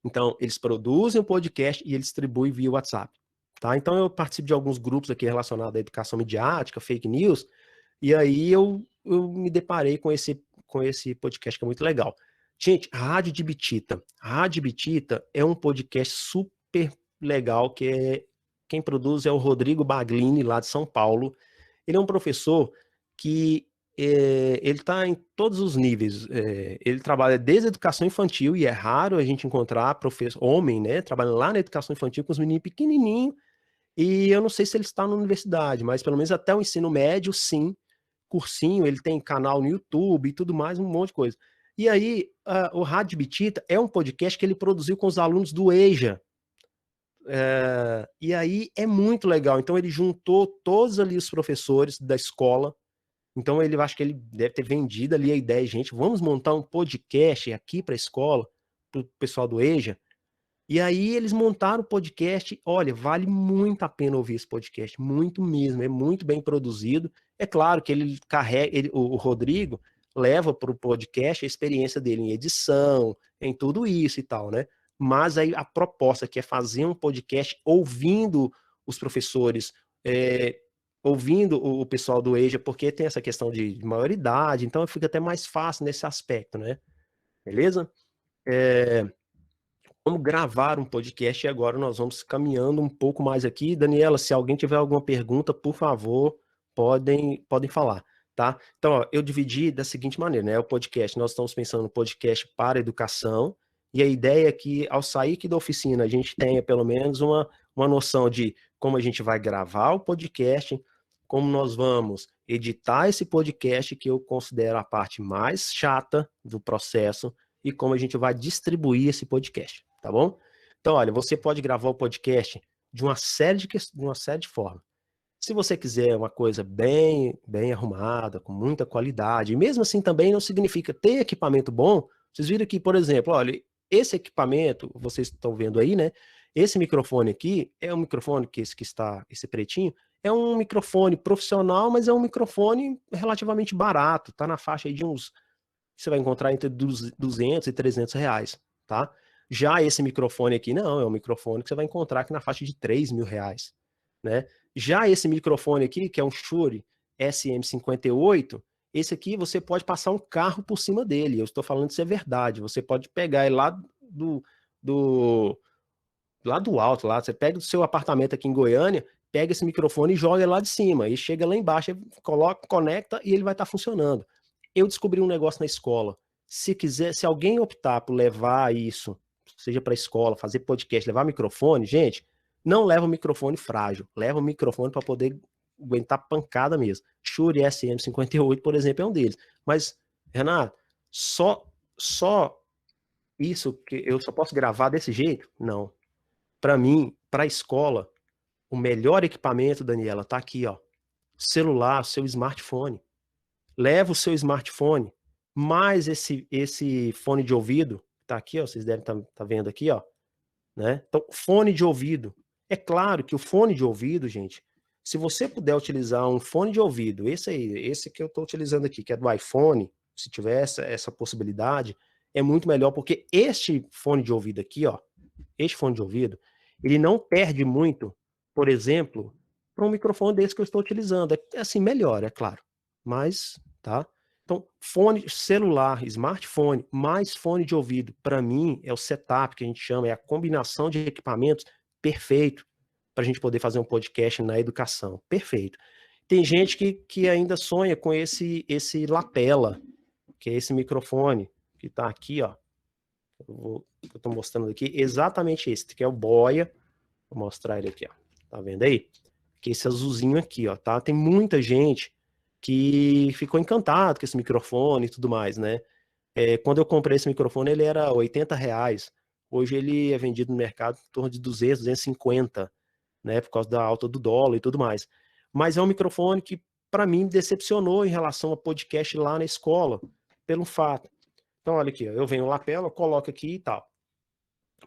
Então, eles produzem o podcast e eles distribuem via WhatsApp, tá? Então, eu participo de alguns grupos aqui relacionados à educação midiática, fake news, e aí eu me deparei com esse podcast que é muito legal. Gente, Rádio de Bitita. Rádio Bitita é um podcast super legal, quem produz é o Rodrigo Baglini, lá de São Paulo. Ele é um professor que ele está em todos os níveis. Ele trabalha desde a educação infantil, e é raro a gente encontrar professor, homem, né, trabalhando lá na educação infantil com os meninos pequenininhos, e eu não sei se ele está na universidade, mas pelo menos até o ensino médio, sim, cursinho, ele tem canal no YouTube e tudo mais, um monte de coisa. E aí, o Rádio Bitita é um podcast que ele produziu com os alunos do EJA, e aí é muito legal. Então ele juntou todos ali os professores da escola. Então ele, acho que ele deve ter vendido ali a ideia, gente, vamos montar um podcast aqui para a escola, para o pessoal do EJA. E aí eles montaram o podcast. Olha, vale muito a pena ouvir esse podcast, muito mesmo, é muito bem produzido. É claro que ele carrega, o Rodrigo, leva para o podcast a experiência dele em edição, em tudo isso e tal, né? Mas aí a proposta que é fazer um podcast ouvindo os professores, ouvindo o pessoal do EJA, porque tem essa questão de maioridade, então fica até mais fácil nesse aspecto, né? Beleza? Vamos gravar um podcast e agora nós vamos caminhando um pouco mais aqui. Daniela, se alguém tiver alguma pergunta, por favor, podem falar, tá? Então, ó, eu dividi da seguinte maneira, né? O podcast, nós estamos pensando no podcast para educação, e a ideia é que ao sair aqui da oficina a gente tenha pelo menos uma noção de como a gente vai gravar o podcast, como nós vamos editar esse podcast, que eu considero a parte mais chata do processo, e como a gente vai distribuir esse podcast, tá bom? Então, olha, você pode gravar o podcast de uma série de formas. Se você quiser uma coisa bem arrumada, com muita qualidade, e mesmo assim também não significa ter equipamento bom. Vocês viram aqui, por exemplo, olha, esse equipamento, vocês estão vendo aí, né? Esse microfone aqui é um microfone esse pretinho, é um microfone profissional, mas é um microfone relativamente barato, tá na faixa aí de uns, você vai encontrar entre 200 e 300 reais, tá? Já esse microfone aqui, não, é um microfone que você vai encontrar aqui na faixa de 3.000 reais, né? Já esse microfone aqui, que é um Shure SM58, esse aqui você pode passar um carro por cima dele, eu estou falando isso é verdade, você pode pegar ele lá do alto, lá, você pega o seu apartamento aqui em Goiânia, pega esse microfone e joga ele lá de cima, e chega lá embaixo, coloca, conecta e ele vai estar funcionando. Eu descobri um negócio na escola. Se alguém optar por levar isso, seja para a escola, fazer podcast, levar microfone, gente, não leva um microfone frágil, leva um microfone para poder aguentar pancada mesmo. Shure SM58, por exemplo, é um deles. Mas, Renato, só isso que eu só posso gravar desse jeito? Não. Para mim, para a escola, o melhor equipamento, Daniela, tá aqui, ó. Celular, seu smartphone. Leva o seu smartphone, mais esse fone de ouvido, tá aqui, ó, vocês devem tá vendo aqui, ó, né? Então, fone de ouvido. É claro que o fone de ouvido, gente, se você puder utilizar um fone de ouvido, esse que eu estou utilizando aqui, que é do iPhone, se tiver essa possibilidade, é muito melhor, porque este fone de ouvido aqui, ó, este fone de ouvido, ele não perde muito, por exemplo, para um microfone desse que eu estou utilizando. É assim, melhor, é claro. Mas, tá? Então, fone celular, smartphone, mais fone de ouvido, para mim, é o setup que a gente chama, é a combinação de equipamentos perfeito para a gente poder fazer um podcast na educação. Perfeito. Tem gente que ainda sonha com esse lapela, que é esse microfone, que está aqui, ó. Eu estou mostrando aqui, exatamente esse, que é o Boya. Vou mostrar ele aqui, ó. Tá vendo aí? Que esse azulzinho aqui, ó, tá? Tem muita gente que ficou encantado com esse microfone e tudo mais, né? Quando eu comprei esse microfone, ele era 80 reais. Hoje ele é vendido no mercado em torno de 200, 250, né? Por causa da alta do dólar e tudo mais. Mas é um microfone que, para mim, me decepcionou em relação a podcast lá na escola, pelo fato. Então, olha aqui, ó, eu venho lapela, coloco aqui e tal.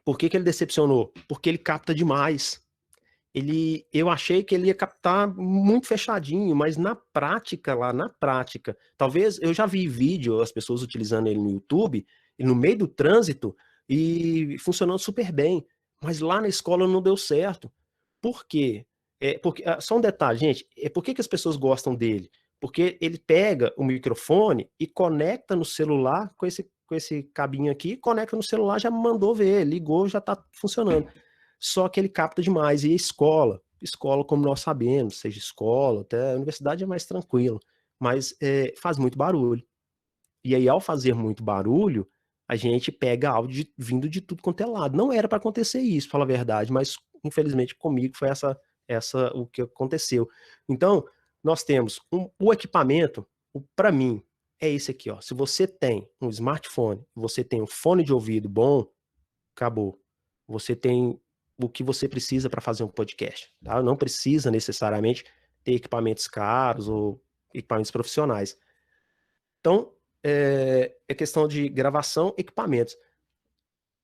Por que ele decepcionou? Porque ele capta demais. Eu achei que ele ia captar muito fechadinho, mas na prática, talvez eu já vi vídeo, as pessoas utilizando ele no YouTube, e no meio do trânsito, e funcionando super bem, mas lá na escola não deu certo. Por quê? Só um detalhe, gente, por que as pessoas gostam dele? Porque ele pega o microfone e conecta no celular com esse cabinho aqui, conecta no celular, já mandou ver, ligou, já está funcionando. Só que ele capta demais. E a escola, como nós sabemos, seja escola, até a universidade é mais tranquilo, mas faz muito barulho. E aí, ao fazer muito barulho, a gente pega áudio vindo de tudo quanto é lado. Não era para acontecer isso, para falar a verdade, mas infelizmente comigo foi o que aconteceu. Então, nós temos o equipamento, para mim, é esse aqui, ó. Se você tem um smartphone, você tem um fone de ouvido bom, acabou. Você tem o que você precisa para fazer um podcast, tá? Não precisa necessariamente ter equipamentos caros ou equipamentos profissionais. Então, é questão de gravação, equipamentos.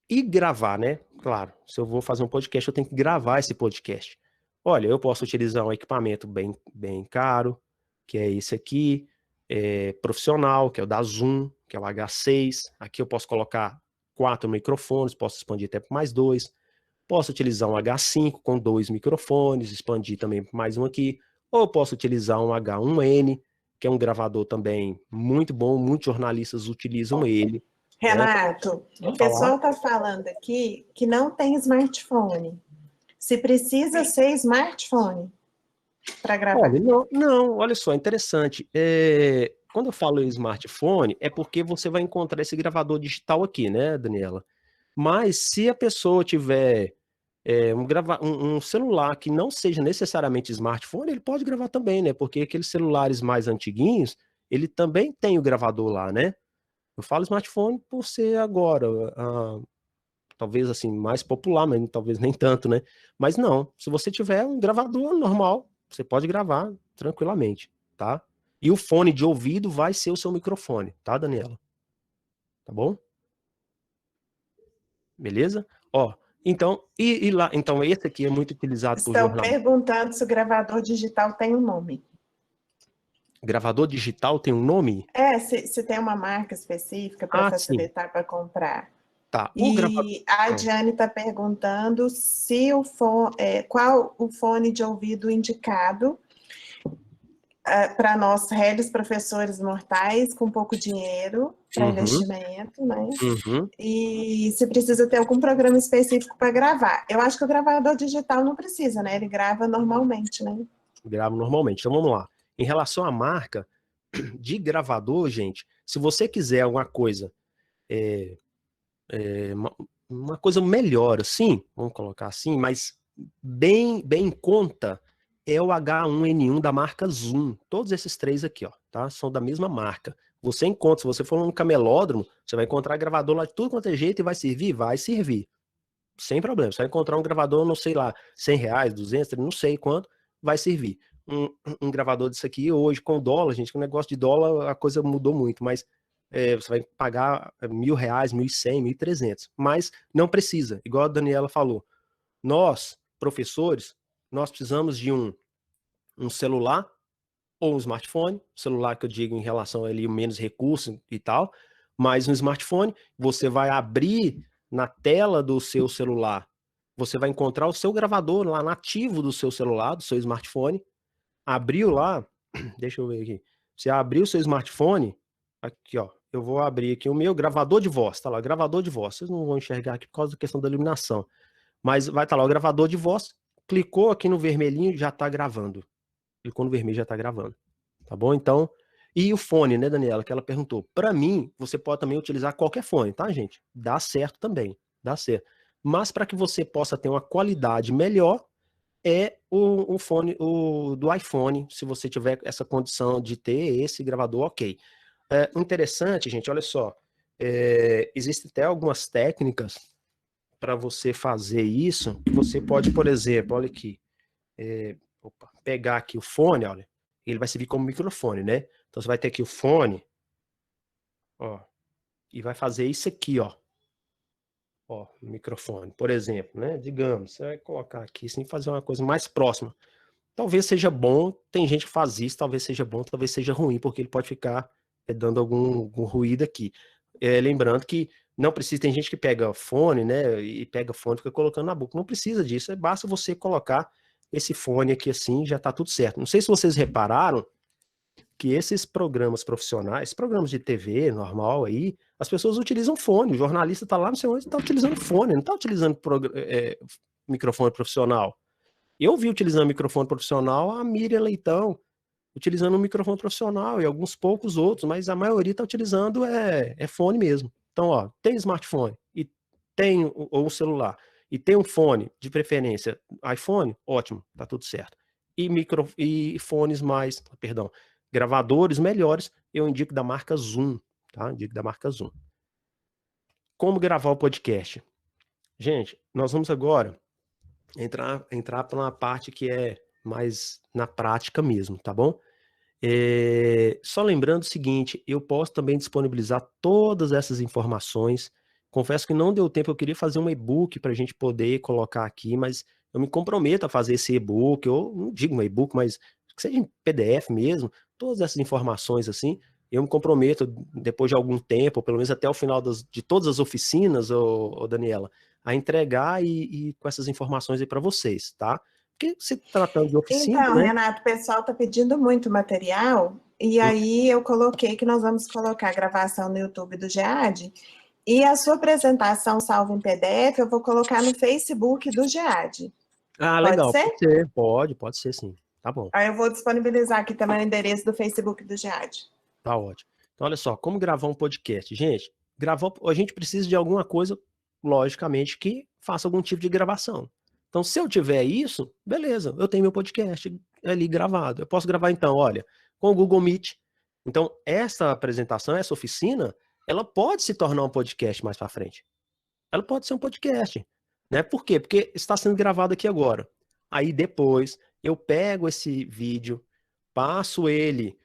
E gravar, né? Claro, se eu vou fazer um podcast, eu tenho que gravar esse podcast. Olha, eu posso utilizar um equipamento bem caro, que é esse aqui, profissional, que é o da Zoom, que é o H6. Aqui eu posso colocar 4 microfones, posso expandir até por mais 2. Posso utilizar um H5 com 2 microfones, expandir também por mais um aqui. Ou posso utilizar um H1N, que é um gravador também muito bom, muitos jornalistas utilizam ele. Renato, o pessoal está falando aqui que não tem smartphone. Se precisa ser smartphone para gravar. Olha, não, olha só, interessante. Quando eu falo em smartphone, é porque você vai encontrar esse gravador digital aqui, né, Daniela? Mas se a pessoa tiver um celular que não seja necessariamente smartphone, ele pode gravar também, né? Porque aqueles celulares mais antiguinhos, ele também tem o gravador lá, né? Eu falo smartphone por ser agora, talvez assim, mais popular, mas talvez nem tanto, né? Mas não, se você tiver um gravador normal, você pode gravar tranquilamente, tá? E o fone de ouvido vai ser o seu microfone, tá, Daniela? Tá bom? Beleza? Ó, então, então esse aqui é muito utilizado por Estão jornal. perguntando se o gravador digital tem um nome. Gravador digital tem um nome? Se tem uma marca específica para facilitar para comprar. Tá. A Diane está perguntando se qual o fone de ouvido indicado para nós, réis professores mortais, com pouco dinheiro para investimento, né? E se precisa ter algum programa específico para gravar. Eu acho que o gravador digital não precisa, né? Ele grava normalmente, né? Grava normalmente. Então vamos lá. Em relação à marca de gravador, gente, se você quiser alguma coisa, uma coisa melhor, assim, vamos colocar assim, mas bem em conta, é o H1N1 da marca Zoom. Todos esses três aqui, ó, tá? São da mesma marca. Você encontra, se você for num camelódromo, você vai encontrar gravador lá de tudo quanto é jeito e vai servir? Vai servir. Sem problema. Você vai encontrar um gravador, não sei lá, R$100, 200, não sei quanto, vai servir. Um gravador disso aqui hoje, com dólar, gente, com o negócio de dólar, a coisa mudou muito, mas você vai pagar R$1.000, 1.100, 1.300. Mas não precisa, igual a Daniela falou. Nós, professores, nós precisamos de um celular ou um smartphone, celular que eu digo em relação a ele, menos recursos e tal, mas um smartphone, você vai abrir na tela do seu celular, você vai encontrar o seu gravador lá nativo do seu celular, do seu smartphone, abriu lá, deixa eu ver aqui, você abriu o seu smartphone, aqui ó, eu vou abrir aqui o meu gravador de voz, tá lá, gravador de voz, vocês não vão enxergar aqui por causa da questão da iluminação, mas vai estar lá o gravador de voz, clicou aqui no vermelhinho, já tá gravando. Clicou no vermelho, já tá gravando. Tá bom? Então, e o fone, né, Daniela, que ela perguntou. Para mim, você pode também utilizar qualquer fone, tá, gente? Dá certo também, dá certo. Mas para que você possa ter uma qualidade melhor, é o fone do iPhone, se você tiver essa condição de ter esse gravador, ok. Interessante, gente, olha só. Existem até algumas técnicas para você fazer isso. Você pode, por exemplo, olha aqui, pegar aqui o fone, olha, ele vai servir como microfone, né? Então você vai ter aqui o fone, ó, e vai fazer isso aqui, ó, o microfone, por exemplo, né? Digamos, você vai colocar aqui, assim, fazer uma coisa mais próxima. Talvez seja bom, tem gente que faz isso, talvez seja bom, talvez seja ruim, porque ele pode ficar dando algum ruído aqui. Lembrando que não precisa, tem gente que pega fone, né, e pega fone e fica colocando na boca. Não precisa disso, basta você colocar esse fone aqui assim, já tá tudo certo. Não sei se vocês repararam que esses programas profissionais, programas de TV normal aí, as pessoas utilizam fone, o jornalista tá lá, não sei onde, tá utilizando fone, não tá utilizando microfone profissional. Eu vi utilizando microfone profissional a Miriam Leitão, utilizando um microfone profissional e alguns poucos outros, mas a maioria tá utilizando fone mesmo. Então, ó, tem smartphone e tem ou um celular e tem um fone, de preferência iPhone, ótimo, tá tudo certo. E fones mais, perdão, gravadores melhores, eu indico da marca Zoom, tá? Indico da marca Zoom. Como gravar o podcast? Gente, nós vamos agora entrar para uma parte que é mais na prática mesmo, tá bom? Só lembrando o seguinte, eu posso também disponibilizar todas essas informações. Confesso que não deu tempo, eu queria fazer um e-book para a gente poder colocar aqui, mas eu me comprometo a fazer esse e-book, eu não digo um e-book, mas que seja em PDF mesmo, todas essas informações assim, eu me comprometo, depois de algum tempo, ou pelo menos até o final de todas as oficinas, ô Daniela, a entregar e com essas informações aí para vocês, tá? Porque se tratando de oficina, Então, né? Renato, o pessoal está pedindo muito material, e aí eu coloquei que nós vamos colocar a gravação no YouTube do GEAD, e a sua apresentação salva em PDF, eu vou colocar no Facebook do GEAD. Ah, Pode legal, ser? pode ser, pode ser sim, tá bom, Aí eu vou disponibilizar aqui também o endereço do Facebook do GEAD. tá ótimo. Então, olha só, como gravar um podcast? Gente, a gente precisa de alguma coisa, logicamente, que faça algum tipo de gravação. Então, se eu tiver isso, beleza, eu tenho meu podcast ali gravado. Eu posso gravar, então, olha, com o Google Meet. Então, essa apresentação, essa oficina, ela pode se tornar um podcast mais para frente. Ela pode ser um podcast, né? Por quê? Porque está sendo gravado aqui agora. Aí depois eu pego esse vídeo, passo ele,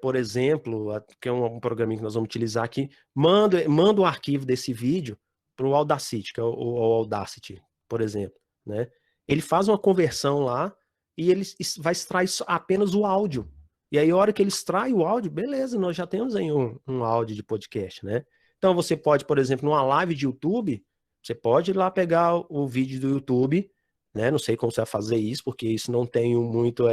por exemplo, que é um programinha que nós vamos utilizar aqui, mando o arquivo desse vídeo para o Audacity, que é o Audacity, por exemplo, né? Ele faz uma conversão lá e ele vai extrair apenas o áudio. E aí, a hora que ele extrai o áudio, beleza, nós já temos aí um áudio de podcast, né? Então, você pode, por exemplo, numa live de YouTube, você pode ir lá pegar o vídeo do YouTube, né? Não sei como você vai fazer isso, porque isso não tem muito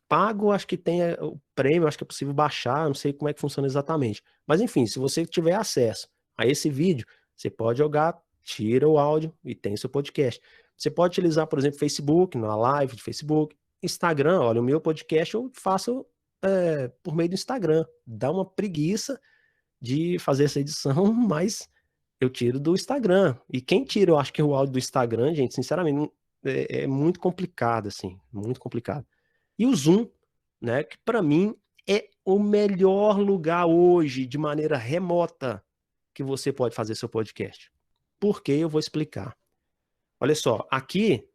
pago, acho que tem o prêmio, acho que é possível baixar, não sei como é que funciona exatamente. Mas enfim, se você tiver acesso a esse vídeo, você pode jogar, tira o áudio e tem seu podcast. Você pode utilizar, por exemplo, Facebook, na live de Facebook, Instagram, olha, o meu podcast eu faço por meio do Instagram. Dá uma preguiça de fazer essa edição, mas eu tiro do Instagram. E quem tira, eu acho que o áudio do Instagram, gente, sinceramente, é muito complicado, assim, muito complicado. E o Zoom, né, que para mim é o melhor lugar hoje, de maneira remota, que você pode fazer seu podcast. Por quê? Eu vou explicar. Olha só, aqui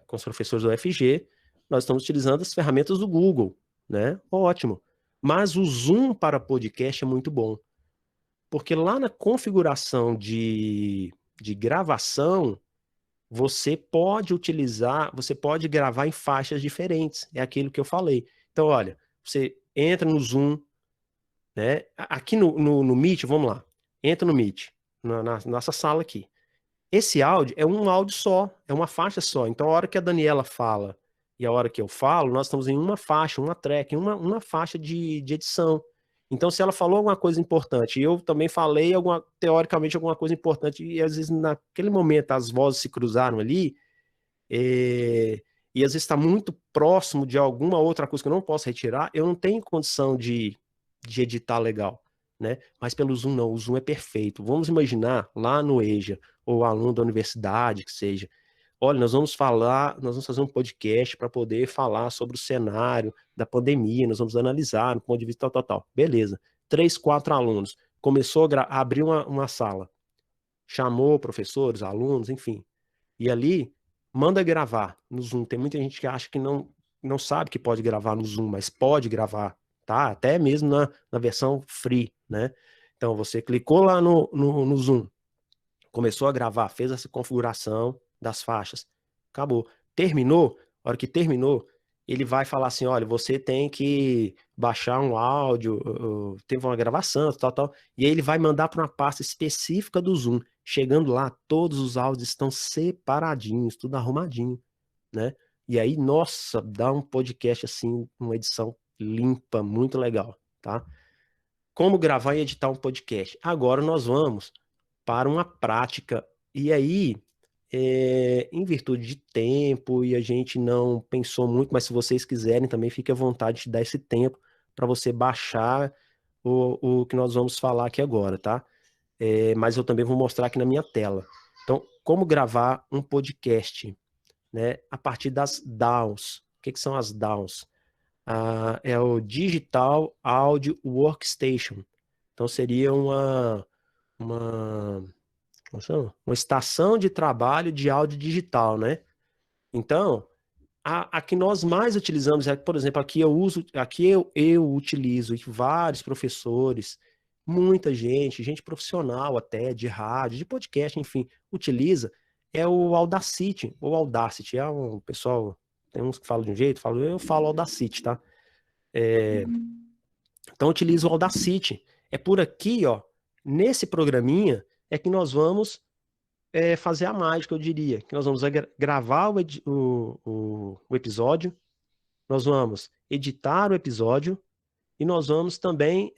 com os professores do UFG, nós estamos utilizando as ferramentas do Google, né? Ótimo. Mas o Zoom para podcast é muito bom. Porque lá na configuração de gravação, você pode gravar em faixas diferentes. É aquilo que eu falei. Então, olha, você entra no Zoom, né? Aqui no Meet, vamos lá. Entra no Meet, na nossa sala aqui. Esse áudio é um áudio só, é uma faixa só. Então, a hora que a Daniela fala e a hora que eu falo, nós estamos em uma faixa, uma track, uma faixa de edição. Então, se ela falou alguma coisa importante e eu também falei, teoricamente, alguma coisa importante, e às vezes naquele momento as vozes se cruzaram ali, e às vezes está muito próximo de alguma outra coisa que eu não posso retirar, eu não tenho condição de editar legal, né? Mas pelo Zoom não, o Zoom é perfeito. Vamos imaginar lá no EJA, ou aluno da universidade, que seja, olha, nós vamos fazer um podcast para poder falar sobre o cenário da pandemia, nós vamos analisar no ponto de vista tal. Beleza. 3, 4 alunos. Começou a abrir uma sala. Chamou professores, alunos, enfim. E ali, manda gravar no Zoom. Tem muita gente que acha que não sabe que pode gravar no Zoom, mas pode gravar, tá? Até mesmo na versão free, né? Então, você clicou lá no Zoom, começou a gravar, fez essa configuração das faixas, acabou. Terminou, a hora que terminou, ele vai falar assim, olha, você tem que baixar um áudio, teve uma gravação, tal, e aí ele vai mandar para uma pasta específica do Zoom. Chegando lá, todos os áudios estão separadinhos, tudo arrumadinho, né? E aí, nossa, dá um podcast assim, uma edição limpa, muito legal, tá? Como gravar e editar um podcast? Agora nós vamos para uma prática. E aí, em virtude de tempo, e a gente não pensou muito, mas se vocês quiserem também, fique à vontade de dar esse tempo para você baixar o que nós vamos falar aqui agora, tá? Mas eu também vou mostrar aqui na minha tela. Então, como gravar um podcast, né? A partir das DAWs. O que são as DAWs? É o Digital Audio Workstation. Então, seria uma estação de trabalho de áudio digital, né? Então, a que nós mais utilizamos, por exemplo, aqui eu utilizo, e vários professores, muita gente profissional até, de rádio, de podcast, enfim, utiliza, é o Audacity, ou Audacity, pessoal Tem uns que falam de um jeito, eu falo Audacity, tá? Então, utilizo o Audacity. É por aqui, ó, nesse programinha, é que nós vamos fazer a mágica, eu diria. Que nós vamos gravar o episódio, nós vamos editar o episódio, e nós vamos também,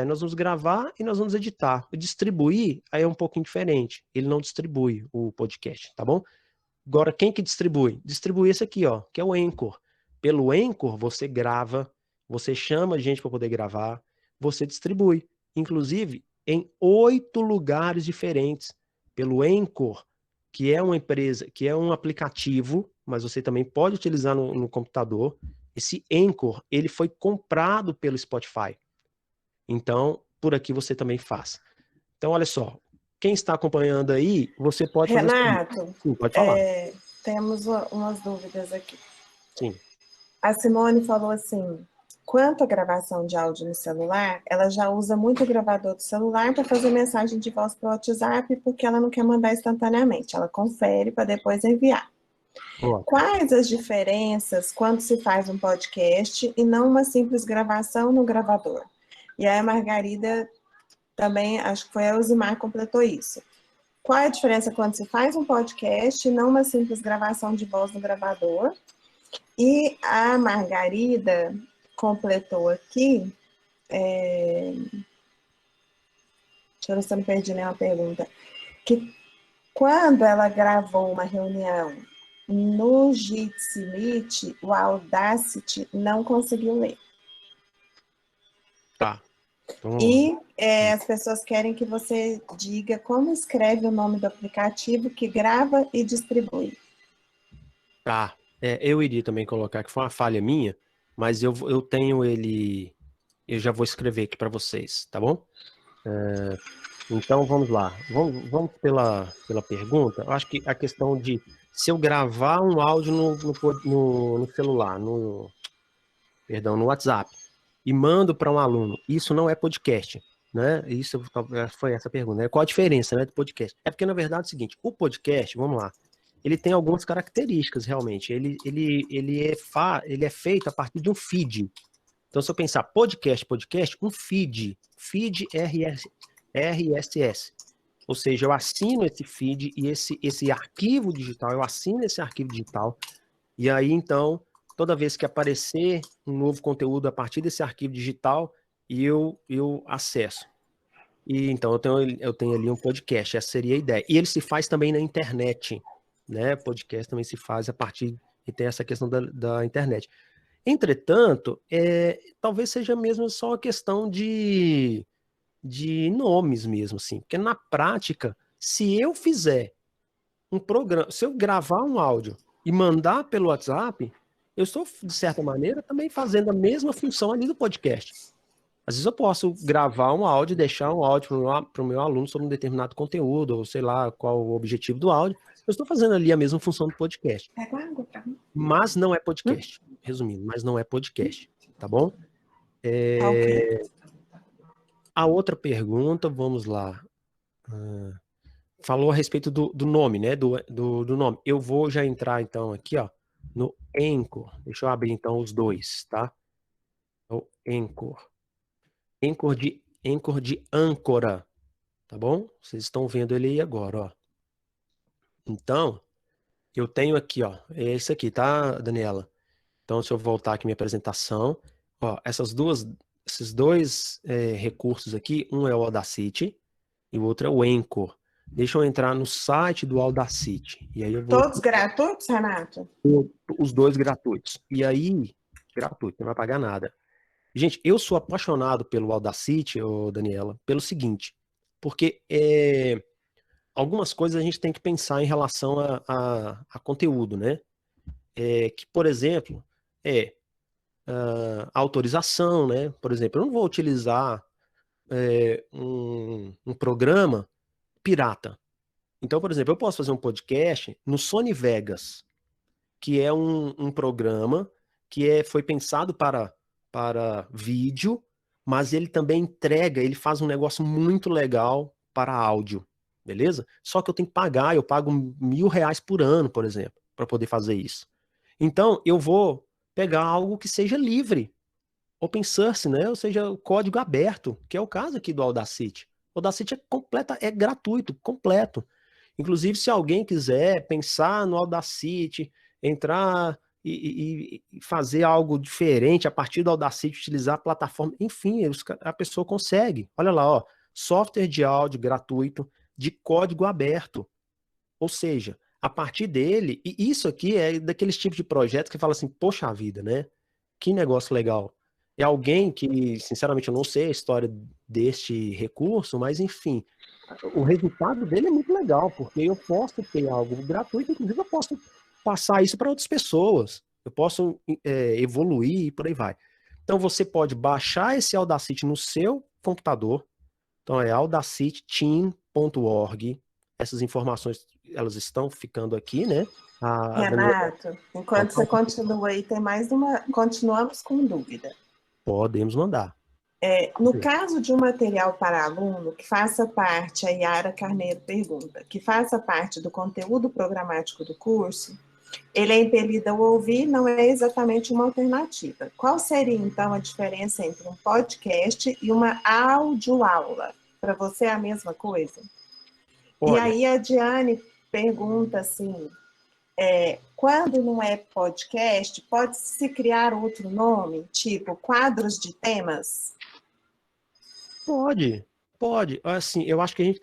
nós vamos gravar e nós vamos editar. Distribuir, aí é um pouquinho diferente. Ele não distribui o podcast, tá bom? Agora, quem que distribui? Distribui esse aqui, ó, que é o Anchor. Pelo Anchor, você grava, você chama gente para poder gravar, você distribui. Inclusive, em 8 lugares diferentes. Pelo Anchor, que é uma empresa, que é um aplicativo, mas você também pode utilizar no computador. Esse Anchor, ele foi comprado pelo Spotify. Então, por aqui você também faz. Então, olha só. Quem está acompanhando aí, você pode fazer... Renato, Sim, pode falar. Temos umas dúvidas aqui. Sim. A Simone falou assim, quanto à gravação de áudio no celular, ela já usa muito o gravador do celular para fazer mensagem de voz para o WhatsApp, porque ela não quer mandar instantaneamente, ela confere para depois enviar. Boa. Quais as diferenças quando se faz um podcast e não uma simples gravação no gravador? E aí a Margarida também, acho que foi a Usimar, completou isso. Qual é a diferença quando se faz um podcast e não uma simples gravação de voz no gravador? E a Margarida completou aqui, deixa eu ver se eu não perdi nenhuma pergunta, que quando ela gravou uma reunião no Jitsi Meet, o Audacity não conseguiu ler. Tá. Então, E as pessoas querem que você diga como escreve o nome do aplicativo que grava e distribui. tá. Eu iria também colocar que foi uma falha minha, mas eu tenho ele... Eu já vou escrever aqui para vocês, tá bom? Então, vamos lá. Vamos pela pergunta. Eu acho que a questão de se eu gravar um áudio no celular, no WhatsApp, e mando para um aluno, isso não é podcast, né? Isso foi essa pergunta, né? Qual a diferença, né, do podcast? É porque, na verdade, é o seguinte, o podcast, vamos lá, ele tem algumas características, realmente. Ele é feito a partir de um feed. Então, se eu pensar podcast, um feed RSS. Ou seja, eu assino esse feed e esse arquivo digital, eu assino esse arquivo digital, e aí, então, toda vez que aparecer um novo conteúdo a partir desse arquivo digital, eu acesso. E então eu tenho ali um podcast, essa seria a ideia. E ele se faz também na internet, né? Podcast também se faz a partir, e tem essa questão da internet. Entretanto, talvez seja mesmo só uma questão de nomes mesmo, assim. Porque na prática, se eu fizer um programa, se eu gravar um áudio e mandar pelo WhatsApp, eu estou, de certa maneira, também fazendo a mesma função ali do podcast. Às vezes eu posso gravar um áudio e deixar um áudio para o meu aluno sobre um determinado conteúdo, ou sei lá qual o objetivo do áudio. Eu estou fazendo ali a mesma função do podcast. Pega água pra mim. Mas não é podcast. Resumindo, mas não é podcast. Tá bom? Ok. A outra pergunta, vamos lá. Falou a respeito do nome, né? Do nome. Eu vou já entrar, então, aqui, ó, no Anchor. Deixa eu abrir, então, os dois, tá? O Anchor. Anchor de âncora, tá bom? Vocês estão vendo ele aí agora, ó. Então, eu tenho aqui, ó, é esse aqui, tá, Daniela? Então, se eu voltar aqui minha apresentação, ó, esses dois recursos aqui, um é o Audacity e o outro é o Anchor. Deixa eu entrar no site do Audacity. E aí eu vou... Todos gratuitos, Renato? Os dois gratuitos. E aí, gratuito, não vai pagar nada. Gente, eu sou apaixonado pelo Audacity, Daniela, pelo seguinte, porque algumas coisas a gente tem que pensar em relação a conteúdo, né? Que, por exemplo, a autorização, né? Por exemplo, eu não vou utilizar um programa pirata. Então, por exemplo, eu posso fazer um podcast no Sony Vegas, que é um programa que foi pensado para vídeo, mas ele também ele faz um negócio muito legal para áudio, beleza? Só que eu tenho que pagar, eu pago R$1.000 por ano, por exemplo, para poder fazer isso. Então, eu vou pegar algo que seja livre, open source, né? Ou seja, o código aberto, que é o caso aqui do Audacity. O Audacity é gratuito, completo. Inclusive, se alguém quiser pensar no Audacity, entrar e fazer algo diferente a partir do Audacity, utilizar a plataforma, enfim, a pessoa consegue. Olha lá, ó, software de áudio gratuito, de código aberto. Ou seja, a partir dele, e isso aqui é daqueles tipos de projetos que fala assim, poxa vida, né? Que negócio legal. É alguém que, sinceramente, eu não sei a história deste recurso, mas enfim, o resultado dele é muito legal, porque eu posso ter algo gratuito, inclusive eu posso passar isso para outras pessoas, eu posso evoluir e por aí vai. Então você pode baixar esse Audacity no seu computador, então é audacityteam.org, essas informações elas estão ficando aqui, né? Renato, enquanto você continua aí, tem mais uma. Continuamos com dúvida. Podemos mandar. No caso de um material para aluno que faça parte, a Yara Carneiro pergunta, que faça parte do conteúdo programático do curso, ele é impelido a ouvir, não é exatamente uma alternativa. Qual seria, então, a diferença entre um podcast e uma audioaula? Para você é a mesma coisa? Olha, e aí a Diane pergunta assim, quando não é podcast, pode-se criar outro nome, tipo quadros de temas? Pode. Assim, eu acho que a gente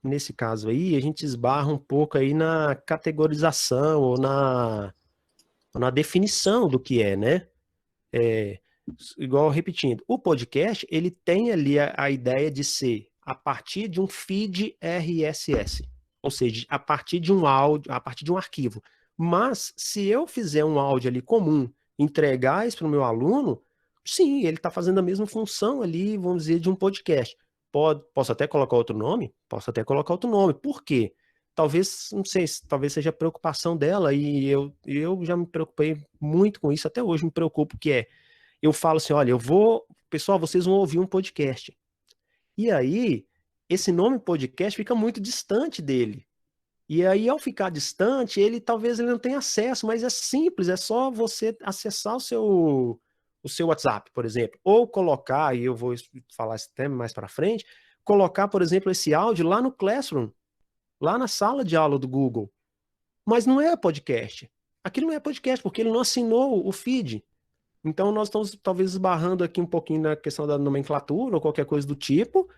nesse caso aí, a gente esbarra um pouco aí na categorização ou na definição do que é, né? Igual repetindo, o podcast, ele tem ali a ideia de ser a partir de um feed RSS, ou seja, a partir de um áudio, a partir de um arquivo. Mas, se eu fizer um áudio ali comum, entregar isso para o meu aluno, sim, ele está fazendo a mesma função ali, vamos dizer, de um podcast. Posso até colocar outro nome? Posso até colocar outro nome. Por quê? Talvez, não sei, talvez seja a preocupação dela, e eu já me preocupei muito com isso, até hoje me preocupo, que eu falo assim, olha, pessoal, vocês vão ouvir um podcast. E aí, esse nome podcast fica muito distante dele. E aí, ao ficar distante, talvez ele não tenha acesso, mas é simples, é só você acessar o seu WhatsApp, por exemplo, ou colocar, e eu vou falar isso até mais para frente, colocar, por exemplo, esse áudio lá no Classroom, lá na sala de aula do Google. Mas não é podcast. Aquilo não é podcast, porque ele não assinou o feed. Então, nós estamos talvez esbarrando aqui um pouquinho na questão da nomenclatura ou qualquer coisa do tipo,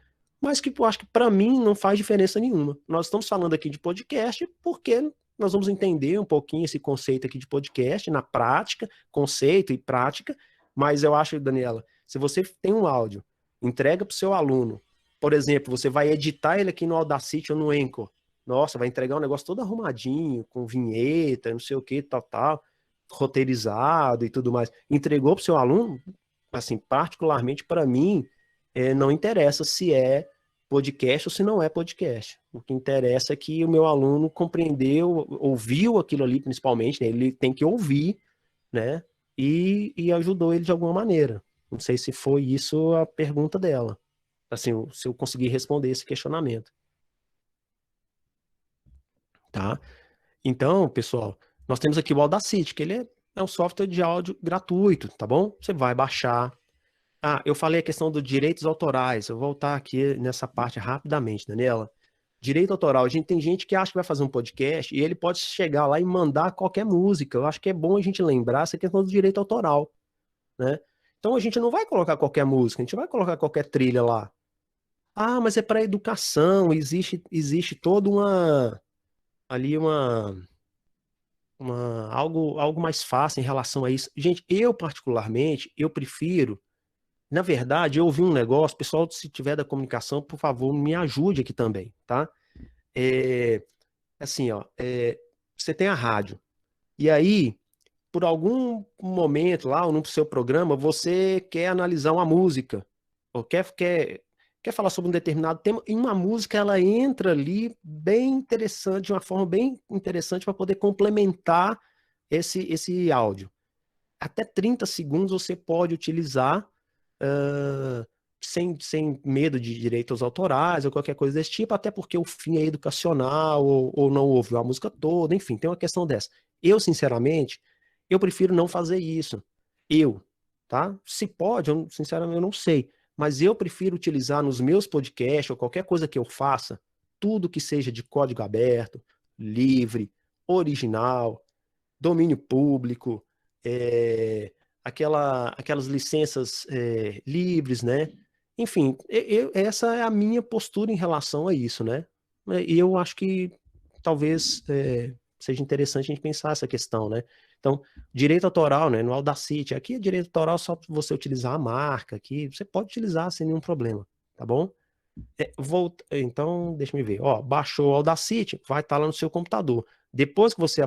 mas que eu acho que para mim não faz diferença nenhuma. Nós estamos falando aqui de podcast porque nós vamos entender um pouquinho esse conceito aqui de podcast na prática, conceito e prática, mas eu acho, Daniela, se você tem um áudio, entrega para o seu aluno, por exemplo, você vai editar ele aqui no Audacity ou no Anchor, nossa, vai entregar um negócio todo arrumadinho, com vinheta, não sei o que, tal, roteirizado e tudo mais, entregou para o seu aluno, assim, particularmente para mim, não interessa se é podcast ou se não é podcast. O que interessa é que o meu aluno compreendeu, ouviu aquilo ali principalmente, né? Ele tem que ouvir, né? E ajudou ele de alguma maneira. Não sei se foi isso a pergunta dela. Assim, se eu conseguir responder esse questionamento. Tá? Então, pessoal, nós temos aqui o Audacity, que ele é um software de áudio gratuito, tá bom? Você vai baixar. Eu falei a questão dos direitos autorais. Eu vou voltar aqui nessa parte rapidamente, Daniela. Direito autoral. Tem gente que acha que vai fazer um podcast e ele pode chegar lá e mandar qualquer música. Eu acho que é bom a gente lembrar essa questão do direito autoral, né? Então a gente não vai colocar qualquer música, a gente vai colocar qualquer trilha lá. Mas é para educação, existe toda algo mais fácil em relação a isso. Gente, eu particularmente, eu prefiro, na verdade, eu ouvi um negócio, pessoal, se tiver da comunicação, por favor, me ajude aqui também, tá? Assim, ó, você tem a rádio, e aí, por algum momento lá, ou no seu programa, você quer analisar uma música, ou quer falar sobre um determinado tema, e uma música, ela entra ali bem interessante, de uma forma bem interessante para poder complementar esse áudio. Até 30 segundos você pode utilizar sem medo de direitos autorais ou qualquer coisa desse tipo, até porque o fim é educacional ou não ouviu a música toda, enfim, tem uma questão dessa. Eu, sinceramente, Eu prefiro não fazer isso. Tá? Se pode, sinceramente, eu não sei. Mas eu prefiro utilizar nos meus podcasts ou qualquer coisa que eu faça, tudo que seja de código aberto, livre, original, domínio público, aquelas licenças livres, né? Enfim, essa é a minha postura em relação a isso, né? E eu acho que talvez seja interessante a gente pensar essa questão, né? Então, direito autoral, né? No Audacity, aqui é direito autoral só para você utilizar a marca, aqui você pode utilizar sem nenhum problema, tá bom? Então, deixa eu ver. Ó, baixou o Audacity, vai estar lá no seu computador. Depois que você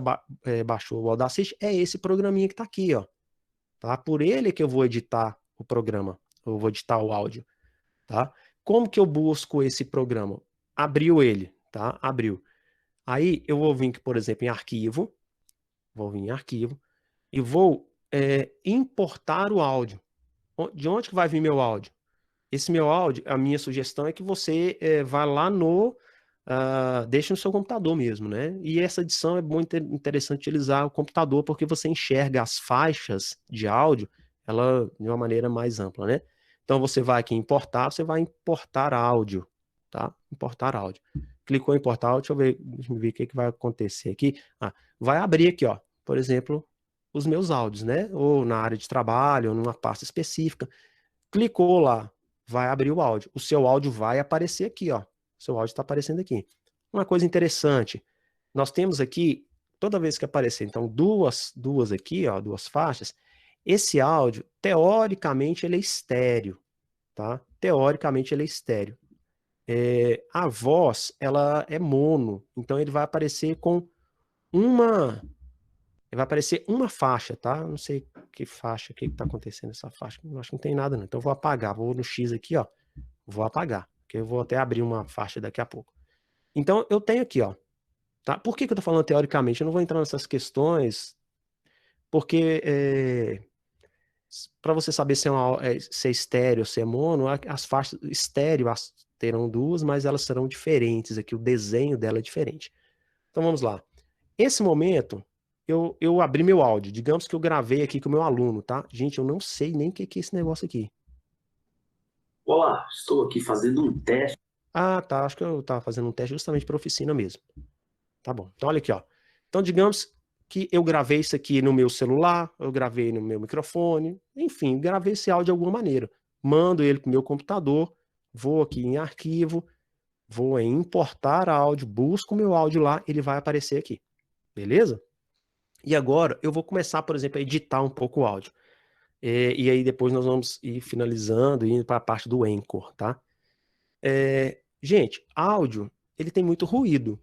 baixou o Audacity, é esse programinha que está aqui, ó. Tá? Por ele que eu vou editar o programa, eu vou editar o áudio, tá? Como que eu busco esse programa? Abriu ele, tá? Abriu. Aí eu vou vir, por exemplo, em arquivo, e vou importar o áudio. De onde que vai vir meu áudio? Esse meu áudio, a minha sugestão é que você vá lá deixa no seu computador mesmo, né? E essa edição é muito interessante utilizar o computador, porque você enxerga as faixas de áudio, ela de uma maneira mais ampla, né? Então você vai aqui em importar, você vai importar áudio, tá? Importar áudio. Clicou em importar áudio, deixa eu ver o que vai acontecer aqui. Vai abrir aqui, ó, por exemplo, os meus áudios, né? Ou na área de trabalho, ou numa pasta específica. Clicou lá, vai abrir o áudio. O seu áudio vai aparecer aqui, ó. O seu áudio está aparecendo aqui. Uma coisa interessante, nós temos aqui, toda vez que aparecer, então, duas aqui, ó, duas faixas, esse áudio, teoricamente, ele é estéreo, tá? Teoricamente, ele é estéreo. A voz, ela é mono, então ele vai aparecer com uma faixa, tá? Não sei que faixa, o que tá acontecendo nessa faixa. Eu acho que não tem nada, não. Então eu vou apagar. Vou no X aqui, ó. Vou apagar, porque eu vou até abrir uma faixa daqui a pouco. Então eu tenho aqui, ó. Tá? Por que eu tô falando teoricamente? Eu não vou entrar nessas questões, porque para você saber se é estéreo ou se é mono, as faixas estéreo terão duas, mas elas serão diferentes aqui. O desenho dela é diferente. Então vamos lá. Esse momento, eu abri meu áudio. Digamos que eu gravei aqui com o meu aluno, tá? Gente, eu não sei nem o que é esse negócio aqui. Olá, estou aqui fazendo um teste. Tá. Acho que eu estava fazendo um teste justamente para oficina mesmo. Tá bom. Então, olha aqui, ó. Então, digamos que eu gravei isso aqui no meu celular, eu gravei no meu microfone, enfim, gravei esse áudio de alguma maneira. Mando ele para o meu computador, vou aqui em arquivo, vou em importar áudio, busco o meu áudio lá, ele vai aparecer aqui. Beleza? E agora eu vou começar, por exemplo, a editar um pouco o áudio. E aí depois nós vamos ir finalizando, indo para a parte do Anchor, tá? Gente, áudio, ele tem muito ruído.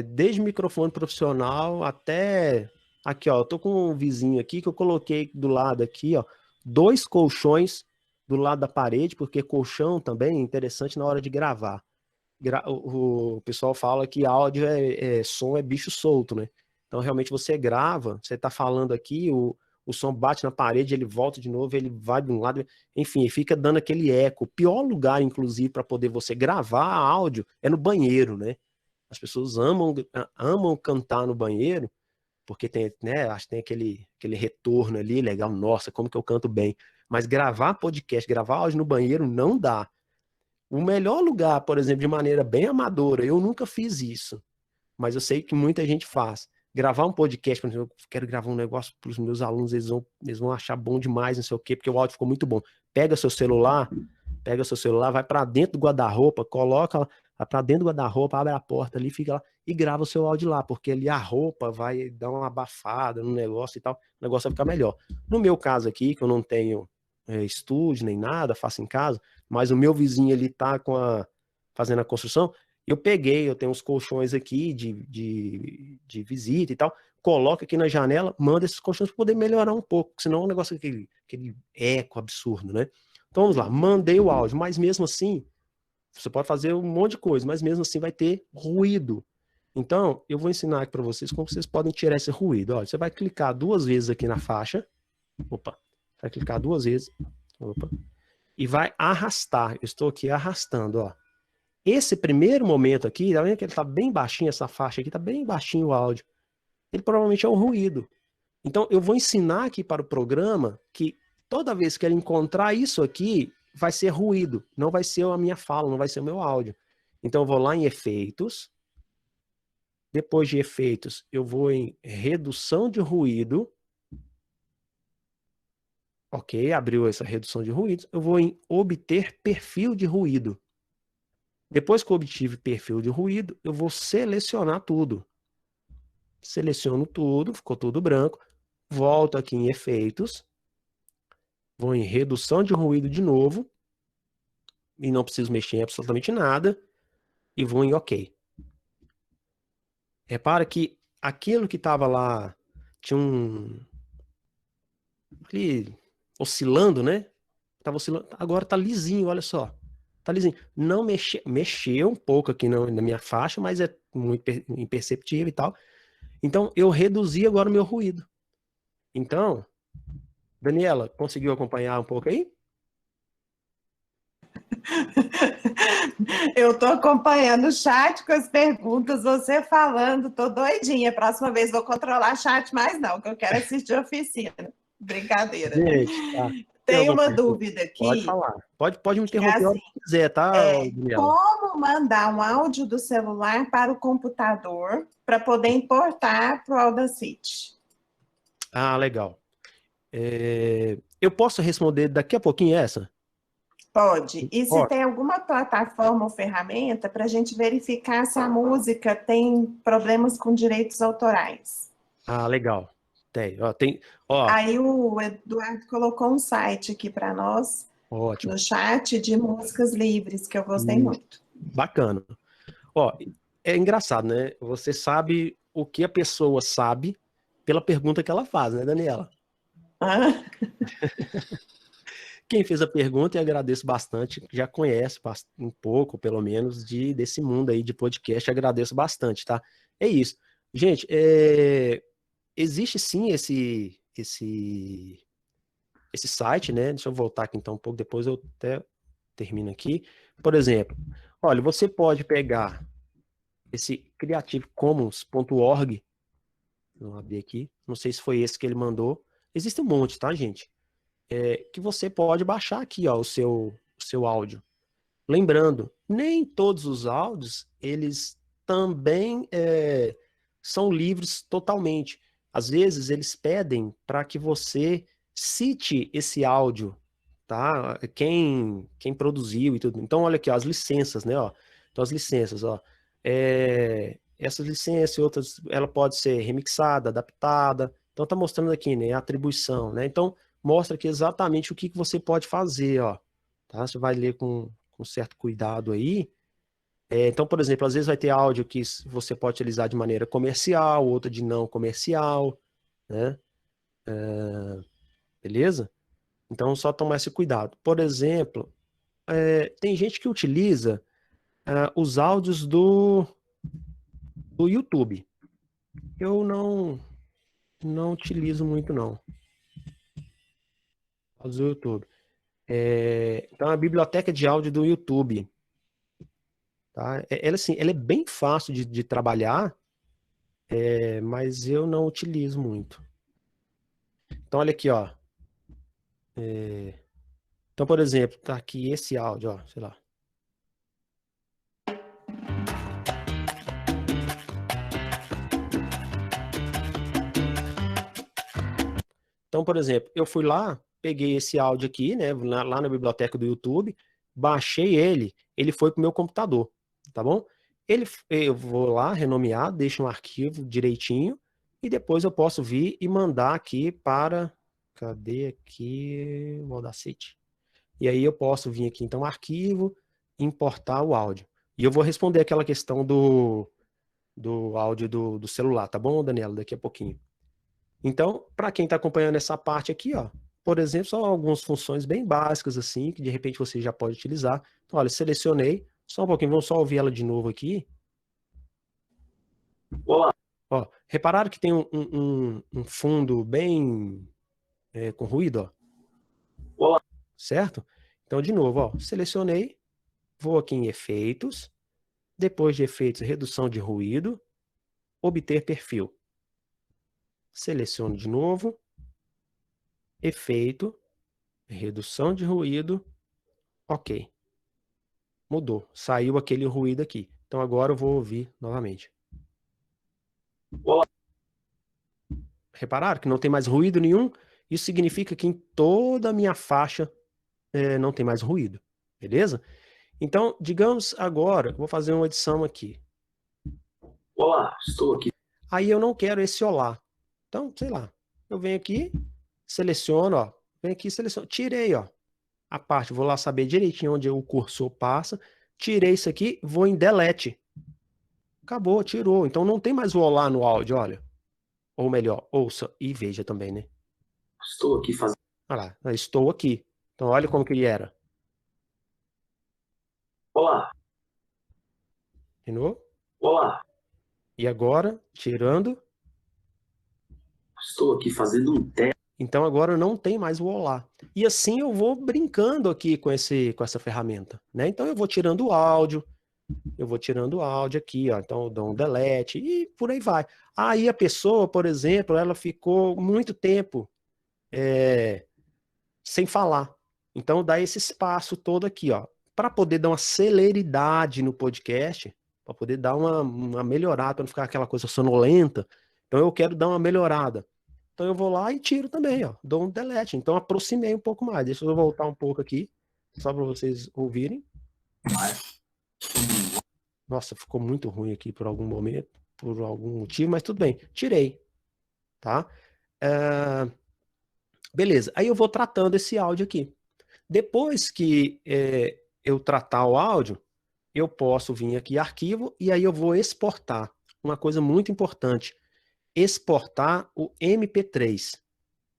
Desde microfone profissional até... Aqui, ó, eu tô com um vizinho aqui que eu coloquei do lado aqui, ó, 2 colchões do lado da parede, porque colchão também é interessante na hora de gravar. O pessoal fala que áudio som é bicho solto, né? Então, realmente, você grava, você tá falando aqui, o som bate na parede, ele volta de novo, ele vai de um lado, enfim, fica dando aquele eco. O pior lugar, inclusive, para poder você gravar áudio é no banheiro, né? As pessoas amam cantar no banheiro, porque tem, né, acho que tem aquele retorno ali, legal, nossa, como que eu canto bem. Mas gravar podcast, gravar áudio no banheiro não dá. O melhor lugar, por exemplo, de maneira bem amadora, eu nunca fiz isso, mas eu sei que muita gente faz. Gravar um podcast, por exemplo, eu quero gravar um negócio para os meus alunos, eles vão achar bom demais, não sei o quê, porque o áudio ficou muito bom. Pega seu celular, vai para dentro do guarda-roupa, coloca para dentro do guarda-roupa, abre a porta ali, fica lá e grava o seu áudio lá, porque ali a roupa vai dar uma abafada no negócio e tal, o negócio vai ficar melhor. No meu caso aqui, que eu não tenho estúdio nem nada, faço em casa, mas o meu vizinho ali tá fazendo a construção, eu tenho uns colchões aqui de visita e tal, coloco aqui na janela, manda esses colchões para poder melhorar um pouco, senão o negócio é aquele eco absurdo, né? Então vamos lá, mandei o áudio, mas mesmo assim, você pode fazer um monte de coisa, mas mesmo assim vai ter ruído. Então, eu vou ensinar aqui para vocês como vocês podem tirar esse ruído. Olha, você vai clicar 2 vezes aqui na faixa, vai clicar 2 vezes, e vai arrastar. Eu estou aqui arrastando, ó. Esse primeiro momento aqui, tá vendo que ele tá bem baixinho, essa faixa aqui, tá bem baixinho o áudio. Ele provavelmente é um ruído. Então, eu vou ensinar aqui para o programa que toda vez que ele encontrar isso aqui, vai ser ruído, não vai ser a minha fala, não vai ser o meu áudio. Então, eu vou lá em efeitos. Depois de efeitos, eu vou em redução de ruído. Ok, abriu essa redução de ruídos. Eu vou em obter perfil de ruído. Depois que eu obtive perfil de ruído, eu vou selecionar tudo. Seleciono tudo, ficou tudo branco. Volto aqui em efeitos. Vou em redução de ruído de novo. E não preciso mexer em absolutamente nada. E vou em OK. Repara que aquilo que estava lá tinha ali oscilando, né? Tava oscilando. Agora tá lisinho, olha só. Tá lisinho. Não mexeu um pouco aqui na minha faixa, mas é muito imperceptível e tal. Então, eu reduzi agora o meu ruído. Então, Daniela, conseguiu acompanhar um pouco aí? Eu estou acompanhando o chat com as perguntas, você falando, tô doidinha. Próxima vez vou controlar chat mais não, que eu quero assistir a oficina. Brincadeira. Gente, tá. Tem uma pergunta? dúvida Pode aqui. falar. Pode me Que é interromper a hora assim, que quiser, tá, Daniela? como mandar um áudio do celular para o computador para poder importar para o Audacity? Ah, legal. Eu posso responder daqui a pouquinho essa? Pode. E se Pode. tem alguma plataforma ou ferramenta para a gente verificar se a música tem problemas com direitos autorais? Ah, legal. Ó, Aí o Eduardo colocou um site aqui para nós, ótimo. no chat, de músicas livres, que eu gostei muito. Bacana. Ó, é engraçado, né? Você sabe o que a pessoa sabe pela pergunta que ela faz, né, Daniela? Ah, Quem fez a pergunta, e agradeço bastante, já conhece um pouco, pelo menos, desse mundo aí de podcast, agradeço bastante, tá? É isso. Gente, existe sim esse site, né? Deixa eu voltar aqui então um pouco, depois eu até termino aqui. Por exemplo, olha, você pode pegar esse creativecommons.org, vou abrir aqui, não sei se foi esse que ele mandou. Existe um monte, tá, gente? Que você pode baixar aqui, ó, o seu áudio. Lembrando, nem todos os áudios, eles também são livres totalmente. Às vezes, eles pedem para que você cite esse áudio, tá? Quem produziu e tudo. Então, olha aqui, ó, as licenças, né? Ó. Então, as licenças, ó. Essas licenças e outras, ela pode ser remixada, adaptada. Então, tá mostrando aqui, né? A atribuição, né? Então, mostra aqui exatamente o que você pode fazer, ó. Tá? Você vai ler com certo cuidado aí. Então, por exemplo, às vezes vai ter áudio que você pode utilizar de maneira comercial, outra de não comercial, né? Beleza? Então, só tomar esse cuidado. Por exemplo, tem gente que utiliza os áudios do YouTube. Eu não utilizo muito, não. Áudios do YouTube. Então, a biblioteca de áudio do YouTube. Tá? Ela, assim, ela é bem fácil de trabalhar, mas eu não utilizo muito. Então, olha aqui, ó. Então, por exemplo, tá aqui esse áudio, ó, sei lá. Então, por exemplo, eu fui lá, peguei esse áudio aqui, né, lá na biblioteca do YouTube, baixei ele foi pro meu computador, tá bom? Eu vou lá, renomear, deixo um arquivo direitinho, e depois eu posso vir e mandar aqui para, cadê aqui, o Audacity? E aí eu posso vir aqui, então, arquivo, importar o áudio. E eu vou responder aquela questão do áudio do celular, tá bom, Daniela? Daqui a pouquinho. Então, para quem está acompanhando essa parte aqui, ó, por exemplo, são algumas funções bem básicas, assim, que de repente você já pode utilizar. Então, olha, selecionei, só um pouquinho, vamos só ouvir ela de novo aqui. Olá. Ó, repararam que tem um fundo bem com ruído, ó? Olá. Certo? Então, de novo, ó, selecionei, vou aqui em efeitos, depois de efeitos, redução de ruído, obter perfil. Seleciono de novo. Efeito. Redução de ruído. Ok. Mudou. Saiu aquele ruído aqui. Então agora eu vou ouvir novamente. Olá. Repararam que não tem mais ruído nenhum? Isso significa que em toda a minha faixa não tem mais ruído. Beleza? Então, digamos agora, vou fazer uma edição aqui. Olá, estou aqui. Aí eu não quero esse olá. Então, sei lá, eu venho aqui, seleciono, ó. Venho aqui e seleciono. Tirei, ó, a parte. Vou lá saber direitinho onde o cursor passa. Tirei isso aqui, vou em delete. Acabou, tirou. Então não tem mais o olá no áudio, olha. Ou melhor, ouça e veja também, né? Estou aqui fazendo. Olha lá, estou aqui. Então olha como que ele era. Olá. De novo. Olá. E agora, tirando. Estou aqui fazendo um teste. Então agora não tem mais o olá. E assim eu vou brincando aqui com essa ferramenta, né? Então eu vou tirando o áudio. Eu vou tirando o áudio aqui, ó. Então eu dou um delete e por aí vai. Aí a pessoa, por exemplo, ela ficou muito tempo sem falar. Então dá esse espaço todo aqui, ó, para poder dar uma celeridade no podcast, para poder dar uma melhorada, para não ficar aquela coisa sonolenta. Então eu quero dar uma melhorada. Então eu vou lá e tiro também, ó, dou um delete. Então aproximei um pouco mais. Deixa eu voltar um pouco aqui, só para vocês ouvirem. Nossa, ficou muito ruim aqui por algum momento, por algum motivo, mas tudo bem. Tirei, tá? Beleza. Aí eu vou tratando esse áudio aqui. Depois que eu tratar o áudio, eu posso vir aqui arquivo e aí eu vou exportar. Uma coisa muito importante, exportar o MP3.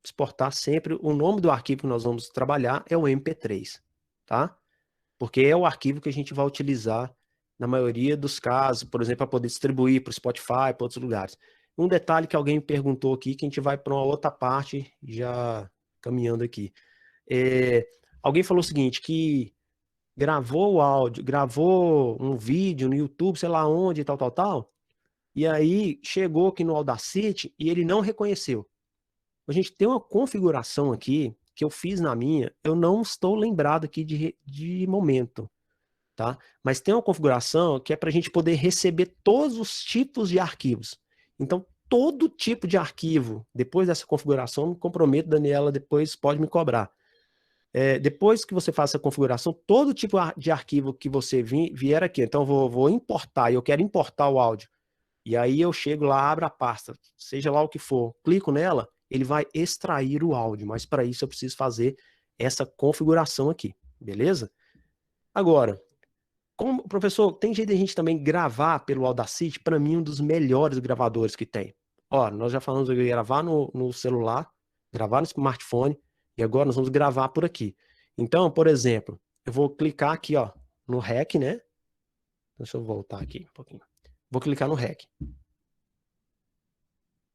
Exportar sempre, o nome do arquivo que nós vamos trabalhar é o MP3, tá? Porque é o arquivo que a gente vai utilizar na maioria dos casos, por exemplo, para poder distribuir para o Spotify, para outros lugares. Um detalhe que alguém me perguntou aqui, que a gente vai para uma outra parte, já caminhando aqui. Alguém falou o seguinte, que gravou o áudio, gravou um vídeo no YouTube, sei lá onde, tal, e aí chegou aqui no Audacity e ele não reconheceu. A gente tem uma configuração aqui que eu fiz na minha, eu não estou lembrado aqui de momento, tá? Mas tem uma configuração que é para a gente poder receber todos os tipos de arquivos. Então, todo tipo de arquivo, depois dessa configuração, me comprometo, Daniela, depois pode me cobrar. Depois que você faça a configuração, todo tipo de arquivo que você vier aqui, então eu vou importar, eu quero importar o áudio. E aí eu chego lá, abro a pasta, seja lá o que for, clico nela, ele vai extrair o áudio, mas para isso eu preciso fazer essa configuração aqui, beleza? Agora, como, professor, tem jeito de a gente também gravar pelo Audacity? Para mim, um dos melhores gravadores que tem. Ó, nós já falamos de gravar no celular, gravar no smartphone, e agora nós vamos gravar por aqui. Então, por exemplo, eu vou clicar aqui, ó, no REC, né? Deixa eu voltar aqui um pouquinho. Vou clicar no REC.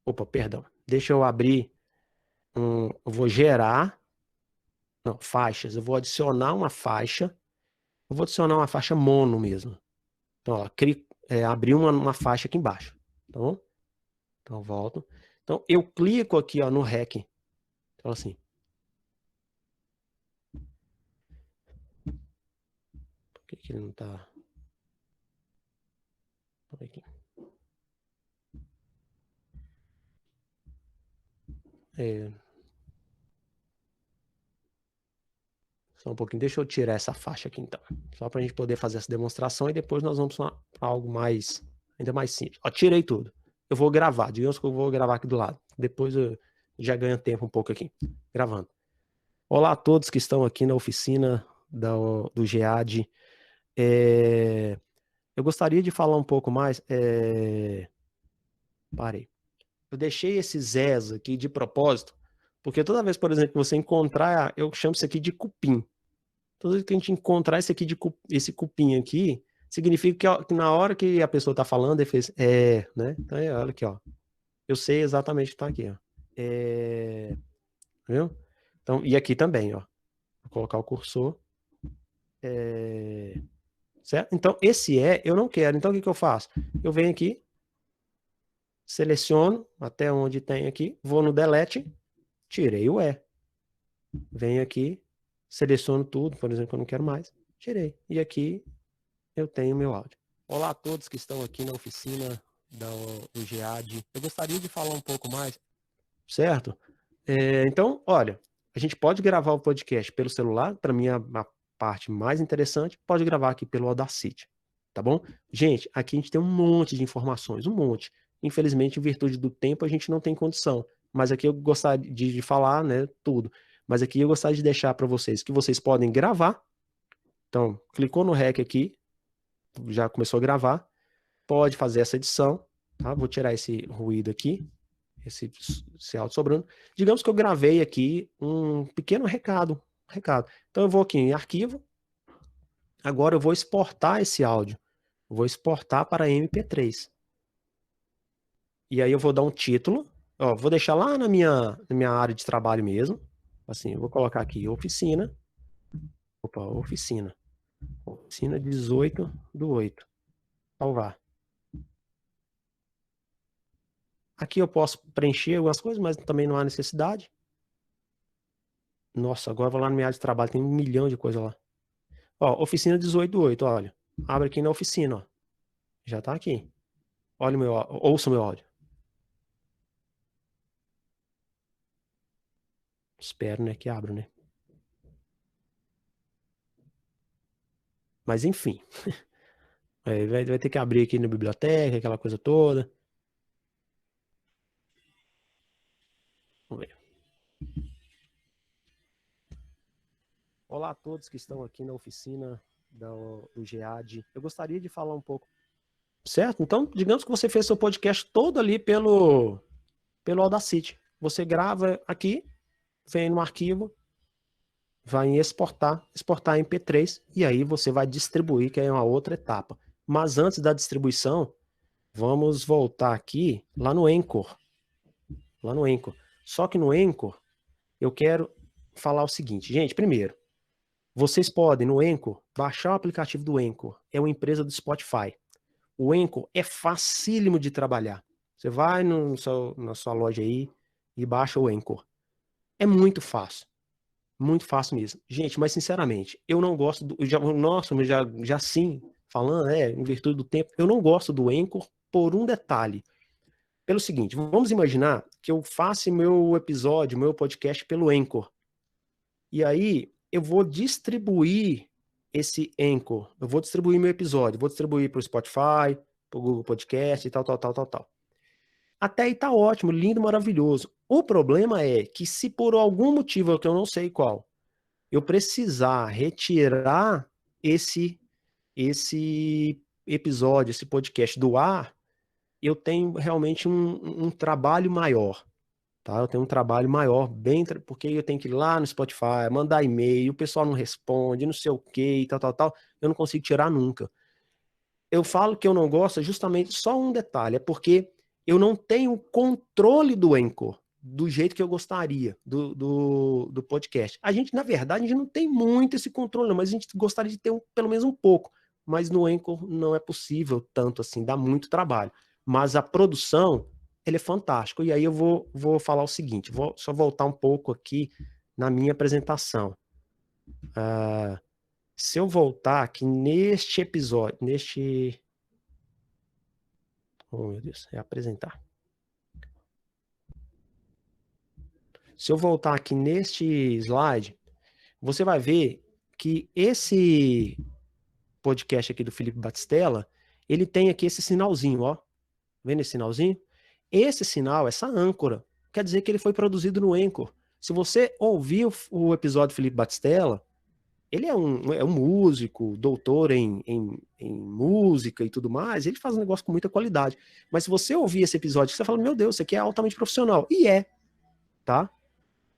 Opa, perdão. Deixa eu abrir eu vou gerar, não, faixas. Eu vou adicionar uma faixa. Eu vou adicionar uma faixa mono mesmo. Então, ó, abri uma faixa aqui embaixo. Tá bom? Então, eu volto. Então, eu clico aqui, ó, no REC. Então, assim. Por que ele não tá... Aqui. Só um pouquinho. Deixa eu tirar essa faixa aqui, então. Só para a gente poder fazer essa demonstração e depois nós vamos para algo ainda mais simples. Ó, tirei tudo. Eu vou gravar. Digamos que eu vou gravar aqui do lado. Depois eu já ganho tempo um pouco aqui. Gravando. Olá a todos que estão aqui na oficina do GEAD. Eu gostaria de falar um pouco mais. Parei. Eu deixei esse Zés aqui de propósito, porque toda vez, por exemplo, que você encontrar, eu chamo isso aqui de cupim. Toda vez que a gente encontrar esse cupim aqui, significa que na hora que a pessoa está falando, ele fez, né? Então, olha aqui, ó. Eu sei exatamente o que está aqui, ó. Viu? Então, e aqui também, ó. Vou colocar o cursor. Certo? Então, esse eu não quero. Então, o que eu faço? Eu venho aqui, seleciono até onde tem aqui, vou no delete, tirei o E. Venho aqui, seleciono tudo, por exemplo, eu não quero mais, tirei. E aqui eu tenho meu áudio. Olá a todos que estão aqui na oficina da UGAD. Eu gostaria de falar um pouco mais, certo? Então, olha, a gente pode gravar o podcast pelo celular, para mim a parte mais interessante, pode gravar aqui pelo Audacity, tá bom? Gente, aqui a gente tem um monte de informações, um monte. Infelizmente, em virtude do tempo, a gente não tem condição. Mas aqui eu gostaria de falar, né, tudo. Mas aqui eu gostaria de deixar para vocês que vocês podem gravar. Então, clicou no REC aqui, já começou a gravar. Pode fazer essa edição, tá? Vou tirar esse ruído aqui, esse áudio sobrando. Digamos que eu gravei aqui um pequeno recado. Então eu vou aqui em arquivo. Agora eu vou exportar esse áudio. Vou exportar para MP3. E aí eu vou dar um título. Ó, vou deixar lá na minha área de trabalho mesmo. Assim, eu vou colocar aqui oficina. Opa, oficina. Oficina 18/8. Salvar. Aqui eu posso preencher algumas coisas, mas também não há necessidade. Nossa, agora eu vou lá na minha área de trabalho, tem 1 milhão de coisas lá. Ó, oficina 18/8, olha. Abre aqui na oficina, ó. Já tá aqui. Olha ouça o meu áudio. Espero, né, que abra, né? Mas enfim. Vai ter que abrir aqui na biblioteca, aquela coisa toda. Vamos ver. Olá a todos que estão aqui na oficina do GEAD. Eu gostaria de falar um pouco. Certo? Então, digamos que você fez seu podcast todo ali pelo Audacity. Você grava aqui, vem no arquivo, vai em exportar em MP3, e aí você vai distribuir, que é uma outra etapa. Mas antes da distribuição, vamos voltar aqui lá no Anchor. Só que no Anchor, eu quero falar o seguinte. Gente, primeiro, vocês podem, no Anchor, baixar o aplicativo do Anchor. É uma empresa do Spotify. O Anchor é facílimo de trabalhar. Você vai na sua loja aí e baixa o Anchor. É muito fácil. Muito fácil mesmo. Gente, mas sinceramente, eu não gosto do... Já sim, falando, em virtude do tempo, eu não gosto do Anchor por um detalhe. Pelo seguinte, vamos imaginar que eu faça meu episódio, meu podcast pelo Anchor. E aí, eu vou distribuir esse Anchor. Eu vou distribuir meu episódio. Vou distribuir para o Spotify, para o Google Podcast e tal. Até aí tá ótimo, lindo, maravilhoso. O problema é que se por algum motivo, que eu não sei qual, eu precisar retirar esse episódio, esse podcast do ar, eu tenho realmente um trabalho maior. Tá? Eu tenho um trabalho maior, porque eu tenho que ir lá no Spotify, mandar e-mail, o pessoal não responde, não sei o que, tal. Eu não consigo tirar nunca. Eu falo que eu não gosto justamente só um detalhe, é porque eu não tenho controle do Anchor do jeito que eu gostaria do podcast. Na verdade, a gente não tem muito esse controle, mas a gente gostaria de ter pelo menos um pouco. Mas no Anchor não é possível tanto assim, dá muito trabalho. Mas a produção, ele é fantástico. E aí eu vou falar o seguinte, vou só voltar um pouco aqui na minha apresentação. Se eu voltar aqui neste episódio, oh, meu Deus, é apresentar. Se eu voltar aqui neste slide, você vai ver que esse podcast aqui do Felipe Batistella, ele tem aqui esse sinalzinho, ó. Vendo esse sinalzinho? Esse sinal, essa âncora, quer dizer que ele foi produzido no Anchor. Se você ouvir o episódio do Felipe Batistella, ele é um músico, doutor em música e tudo mais, ele faz um negócio com muita qualidade. Mas se você ouvir esse episódio, você fala, meu Deus, isso aqui é altamente profissional. E tá?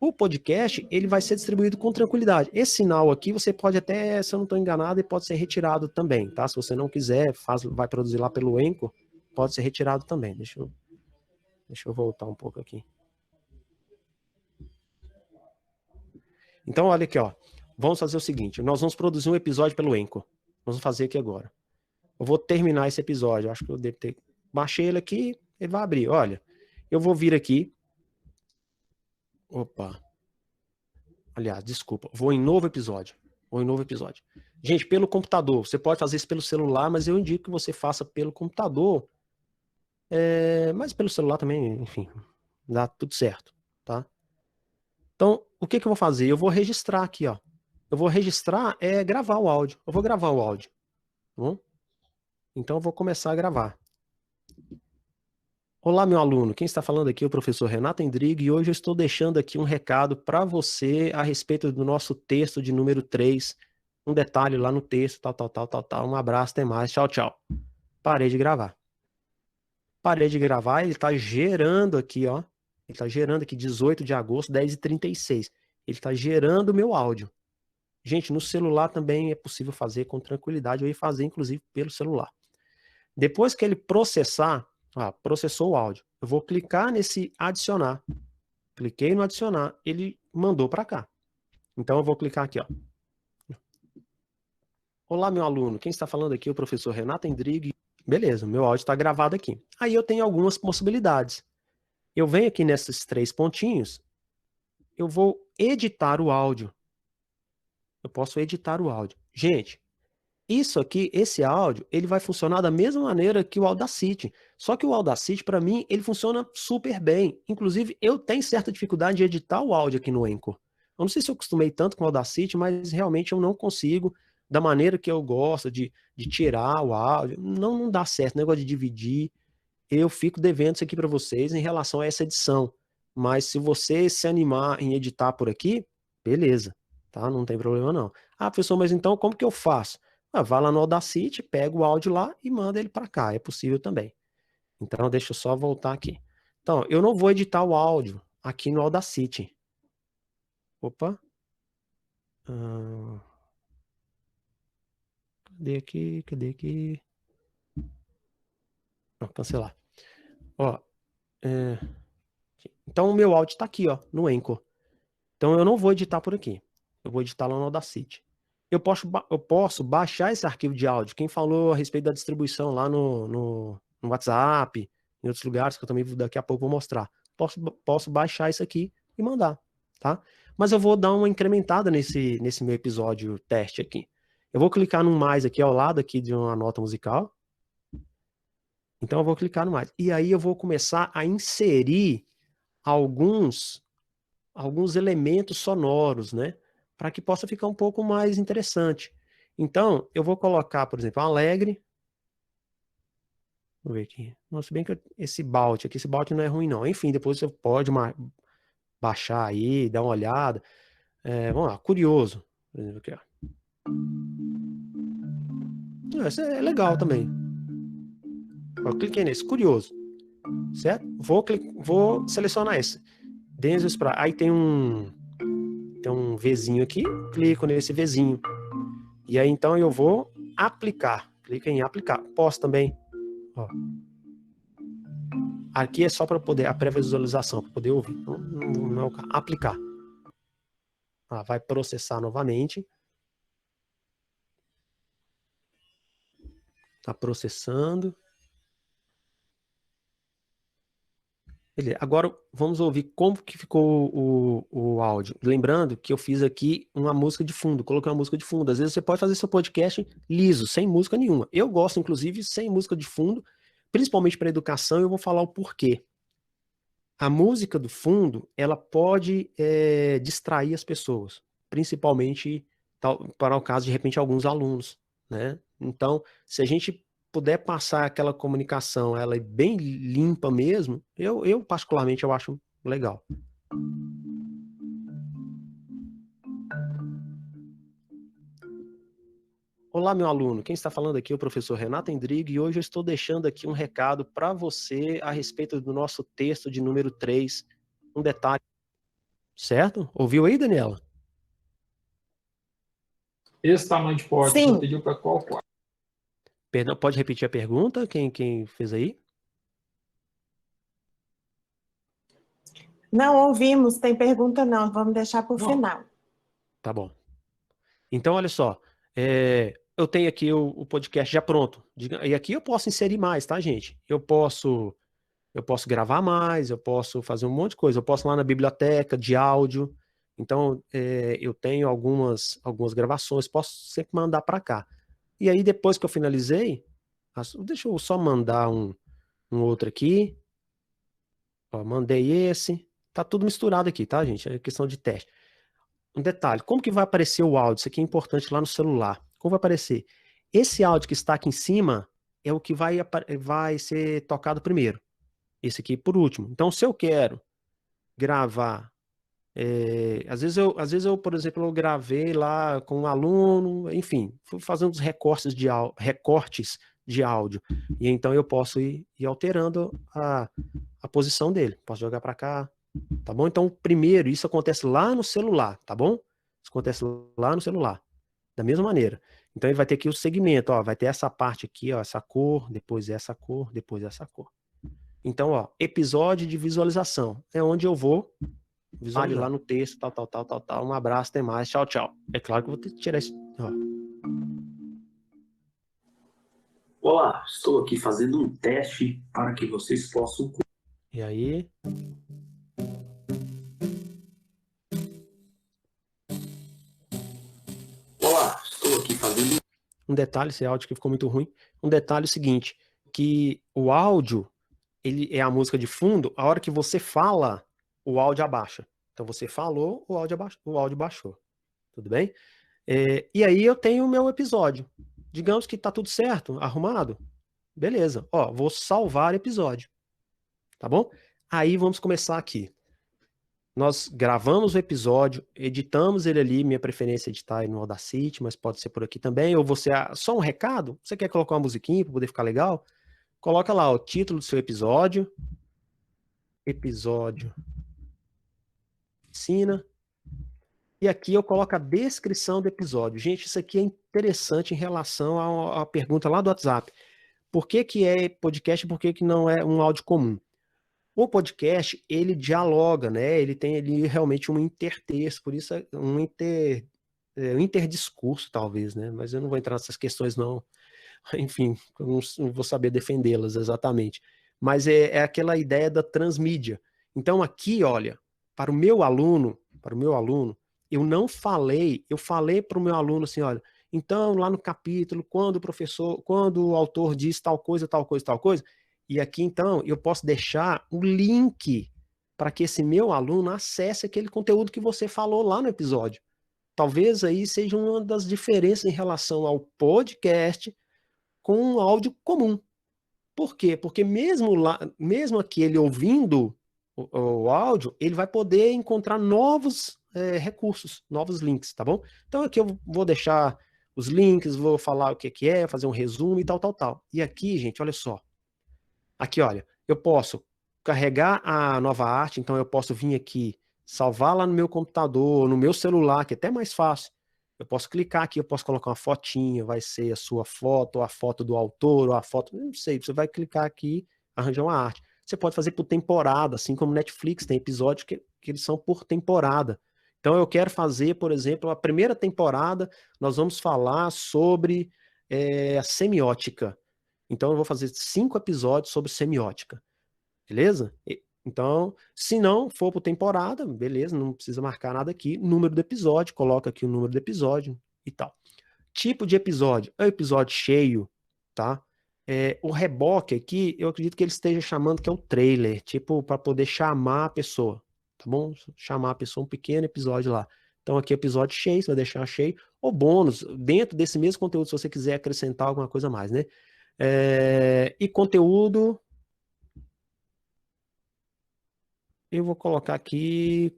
O podcast, ele vai ser distribuído com tranquilidade. Esse sinal aqui, você pode até, se eu não estou enganado, ele pode ser retirado também, tá? Se você não quiser, vai produzir lá pelo Anchor, pode ser retirado também. Deixa eu voltar um pouco aqui. Então, olha aqui, ó. Vamos fazer o seguinte, nós vamos produzir um episódio pelo Anchor. Nós vamos fazer aqui agora. Eu vou terminar esse episódio, acho que eu devo ter... Baixei ele aqui, Ele vai abrir. Olha, eu vou vir aqui. Opa. Aliás, desculpa. Vou em novo episódio. Gente, pelo computador. Você pode fazer isso pelo celular, mas eu indico que você faça pelo computador. Mas pelo celular também, enfim, dá tudo certo, tá? Então, o que eu vou fazer? Eu vou registrar aqui, ó. Eu vou registrar, gravar o áudio. Eu vou gravar o áudio. Tá bom? Então, eu vou começar a gravar. Olá, meu aluno. Quem está falando aqui é o professor Renato Endrigue e hoje eu estou deixando aqui um recado para você a respeito do nosso texto de número 3. Um detalhe lá no texto, tal. Um abraço, até mais. Tchau, tchau. Parei de gravar. Ele está gerando aqui, ó. Ele está gerando aqui 18 de agosto, 10h36. Ele está gerando o meu áudio. Gente, no celular também é possível fazer com tranquilidade. Eu ia fazer, inclusive, pelo celular. Depois que ele processar, processou o áudio. Eu vou clicar nesse adicionar. Cliquei no adicionar, ele mandou para cá. Então eu vou clicar aqui, ó. Olá, meu aluno. Quem está falando aqui é o professor Renato Endrigue. Beleza, meu áudio está gravado aqui. Aí eu tenho algumas possibilidades. Eu venho aqui nesses 3 pontinhos, eu vou editar o áudio. Eu posso editar o áudio. Gente, isso aqui, esse áudio, ele vai funcionar da mesma maneira que o Audacity. Só que o Audacity, para mim, ele funciona super bem. Inclusive, eu tenho certa dificuldade de editar o áudio aqui no Anchor. Eu não sei se eu acostumei tanto com o Audacity, mas realmente eu não consigo, da maneira que eu gosto, de tirar o áudio. Não dá certo, negócio de dividir. Eu fico devendo isso aqui para vocês em relação a essa edição. Mas se você se animar em editar por aqui, beleza, tá? Não tem problema não. Ah, professor, mas então como que eu faço? Vai lá no Audacity, pega o áudio lá e manda ele para cá. É possível também. Então, deixa eu só voltar aqui. Então, eu não vou editar o áudio aqui no Audacity. Opa. Cadê aqui? Não, cancelar. Ó, então, o meu áudio está aqui, ó, no Anchor. Então, eu não vou editar por aqui. Eu vou editar lá no Audacity. Eu posso baixar esse arquivo de áudio. Quem falou a respeito da distribuição lá no WhatsApp, em outros lugares, que eu também daqui a pouco vou mostrar. Posso baixar isso aqui e mandar, tá? Mas eu vou dar uma incrementada nesse meu episódio teste aqui. Eu vou clicar no mais aqui ao lado aqui de uma nota musical. Então eu vou clicar no mais. E aí eu vou começar a inserir alguns elementos sonoros, né? Para que possa ficar um pouco mais interessante. Então, eu vou colocar, por exemplo, alegre. Vou ver aqui. Nossa, bem que esse Balt não é ruim, não. Enfim, depois você pode baixar aí, dar uma olhada. Vamos lá, curioso. Por exemplo, aqui, ó. Esse é legal também. Eu cliquei nesse, curioso. Certo? Vou selecionar esse. Denso Spray. Aí tem um Vzinho aqui, clico nesse Vzinho. E aí então eu vou aplicar. Clica em aplicar. Posso também. Ó. Aqui é só para poder a pré-visualização, para poder ouvir. Não é o caso. Aplicar. Vai processar novamente. Está processando. Beleza. Agora vamos ouvir como que ficou o áudio. Lembrando que eu fiz aqui uma música de fundo, coloquei uma música de fundo. Às vezes você pode fazer seu podcast liso, sem música nenhuma. Eu gosto, inclusive, sem música de fundo, principalmente para educação, e eu vou falar o porquê. A música do fundo, ela pode distrair as pessoas, principalmente para o caso, de repente, alguns alunos, né? Então, se a gente puder passar aquela comunicação, ela é bem limpa mesmo, eu particularmente eu acho legal. Olá, meu aluno. Quem está falando aqui é o professor Renato Endrigue e hoje eu estou deixando aqui um recado para você a respeito do nosso texto de número 3. Um detalhe. Certo? Ouviu aí, Daniela? Esse tamanho de porta, Sim. você pediu para qual quarto? Perdão, pode repetir a pergunta? Quem fez aí? Não ouvimos, tem pergunta não, vamos deixar para o final. Tá bom. Então, olha só, eu tenho aqui o podcast já pronto. E aqui eu posso inserir mais, tá, gente? Eu posso eu posso gravar mais, eu posso fazer um monte de coisa. Eu posso ir lá na biblioteca de áudio. Então, eu tenho algumas gravações, posso sempre mandar para cá. E aí, depois que eu finalizei, deixa eu só mandar um outro aqui. Ó, mandei esse. Tá tudo misturado aqui, tá, gente? É questão de teste. Um detalhe, como que vai aparecer o áudio? Isso aqui é importante lá no celular. Como vai aparecer? Esse áudio que está aqui em cima é o que vai ser tocado primeiro. Esse aqui por último. Então, se eu quero gravar, às vezes eu, por exemplo, eu gravei lá com um aluno, enfim, fui fazendo os recortes de áudio. E então eu posso ir alterando a posição dele. Posso jogar para cá, tá bom? Então, primeiro, isso acontece lá no celular, tá bom? Isso acontece lá no celular, da mesma maneira. Então, ele vai ter aqui o segmento, ó, vai ter essa parte aqui, ó, essa cor, depois essa cor, depois essa cor. Então, ó, episódio de visualização. É onde eu vou visualizar lá no texto, tal. Um abraço, até mais, tchau, tchau. É claro que eu vou ter que tirar isso, ó. Olá, estou aqui fazendo um teste para que vocês possam... E aí... Olá, estou aqui fazendo... Um detalhe, esse áudio que ficou muito ruim. Um detalhe é o seguinte, que o áudio, ele é a música de fundo, a hora que você fala, o áudio abaixa. Então você falou, o áudio baixou. Tudo bem? E aí eu tenho o meu episódio. Digamos que tá tudo certo, arrumado. Beleza. Ó, vou salvar episódio. Tá bom? Aí vamos começar aqui. Nós gravamos o episódio, editamos ele ali, minha preferência é editar no Audacity, mas pode ser por aqui também, ou você, só um recado, você quer colocar uma musiquinha para poder ficar legal? Coloca lá o título do seu episódio, ensina, e aqui eu coloco a descrição do episódio. Gente, isso aqui é interessante em relação à pergunta lá do WhatsApp. Por que que é podcast e por que que não é um áudio comum? O podcast, ele dialoga, né? Ele tem ali realmente um intertexto, por isso é um interdiscurso, talvez, né? Mas eu não vou entrar nessas questões, não. Enfim, eu não vou saber defendê-las exatamente. Mas é aquela ideia da transmídia. Então, aqui, olha, para o meu aluno, eu não falei, eu falei para o meu aluno assim, olha, então, lá no capítulo, quando o autor diz tal coisa, e aqui, então, eu posso deixar um link para que esse meu aluno acesse aquele conteúdo que você falou lá no episódio. Talvez aí seja uma das diferenças em relação ao podcast com um áudio comum. Por quê? Porque mesmo aqui ele ouvindo o áudio, ele vai poder encontrar novos recursos, novos links, tá bom? Então aqui eu vou deixar os links, vou falar o que é, fazer um resumo e tal. E aqui, gente, olha só. Aqui, olha, eu posso carregar a nova arte, então eu posso vir aqui, salvar lá no meu computador, no meu celular, que é até mais fácil. Eu posso clicar aqui, eu posso colocar uma fotinha, vai ser a sua foto, ou a foto do autor, ou a foto, não sei, você vai clicar aqui, arranjar uma arte. Você pode fazer por temporada, assim como Netflix, tem episódios que eles são por temporada. Então eu quero fazer, por exemplo, a primeira temporada, nós vamos falar sobre a semiótica. Então eu vou fazer 5 episódios sobre semiótica, beleza? Então, se não for por temporada, beleza, não precisa marcar nada aqui. Número do episódio, coloca aqui o número do episódio e tal. Tipo de episódio, é um episódio cheio, tá? O reboque aqui, eu acredito que ele esteja chamando que é o trailer, tipo, para poder chamar a pessoa, tá bom? Chamar a pessoa, um pequeno episódio lá. Então aqui episódio cheio, você vai deixar cheio, ou bônus, dentro desse mesmo conteúdo, se você quiser acrescentar alguma coisa a mais, né? E conteúdo, eu vou colocar aqui,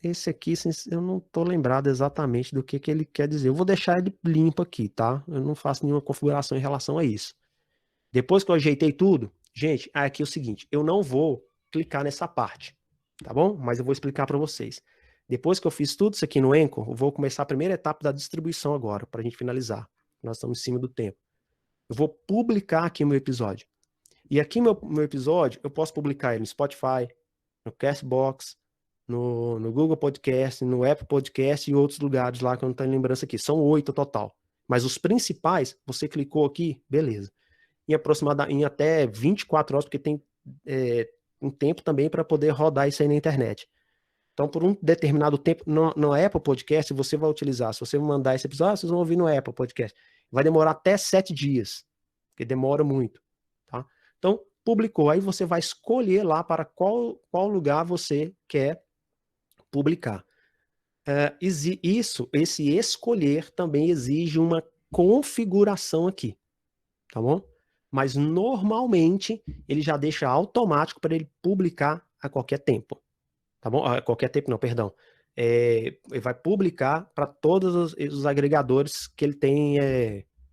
esse aqui, eu não estou lembrado exatamente do que ele quer dizer. Eu vou deixar ele limpo aqui, tá? Eu não faço nenhuma configuração em relação a isso. Depois que eu ajeitei tudo, gente, aqui é o seguinte, eu não vou clicar nessa parte, tá bom? Mas eu vou explicar para vocês. Depois que eu fiz tudo isso aqui no Anchor, eu vou começar a primeira etapa da distribuição agora, para a gente finalizar. Nós estamos em cima do tempo. Eu vou publicar aqui o meu episódio. E aqui meu episódio, eu posso publicar ele no Spotify, no Castbox, no Google Podcast, no Apple Podcast e outros lugares lá que eu não tenho lembrança aqui. São 8 total. Mas os principais, você clicou aqui, beleza. Em até 24 horas, porque tem um tempo também para poder rodar isso aí na internet. Então, por um determinado tempo, no Apple Podcast, você vai utilizar, se você mandar esse episódio, vocês vão ouvir no Apple Podcast. Vai demorar até 7 dias, porque demora muito, tá? Então, publicou, aí você vai escolher lá para qual lugar você quer publicar. Esse escolher também exige uma configuração aqui, tá bom? Mas normalmente ele já deixa automático para ele publicar a qualquer tempo, tá bom? A qualquer tempo não, perdão. Ele vai publicar para todos os agregadores que ele tem,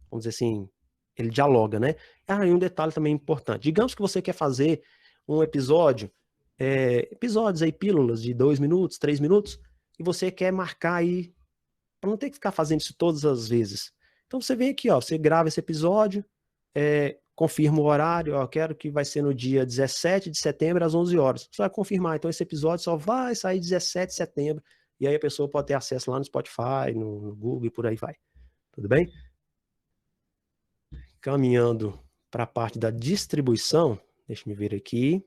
vamos dizer assim, ele dialoga, né? E um detalhe também importante. Digamos que você quer fazer um episódios aí, pílulas de 2 minutos, 3 minutos, e você quer marcar aí, para não ter que ficar fazendo isso todas as vezes. Então você vem aqui, ó, você grava esse episódio, confirma o horário, ó, quero que vai ser no dia 17 de setembro, às 11 horas. Você vai confirmar, então esse episódio só vai sair 17 de setembro, e aí a pessoa pode ter acesso lá no Spotify, no Google e por aí vai. Tudo bem? Caminhando para a parte da distribuição, deixa eu ver aqui.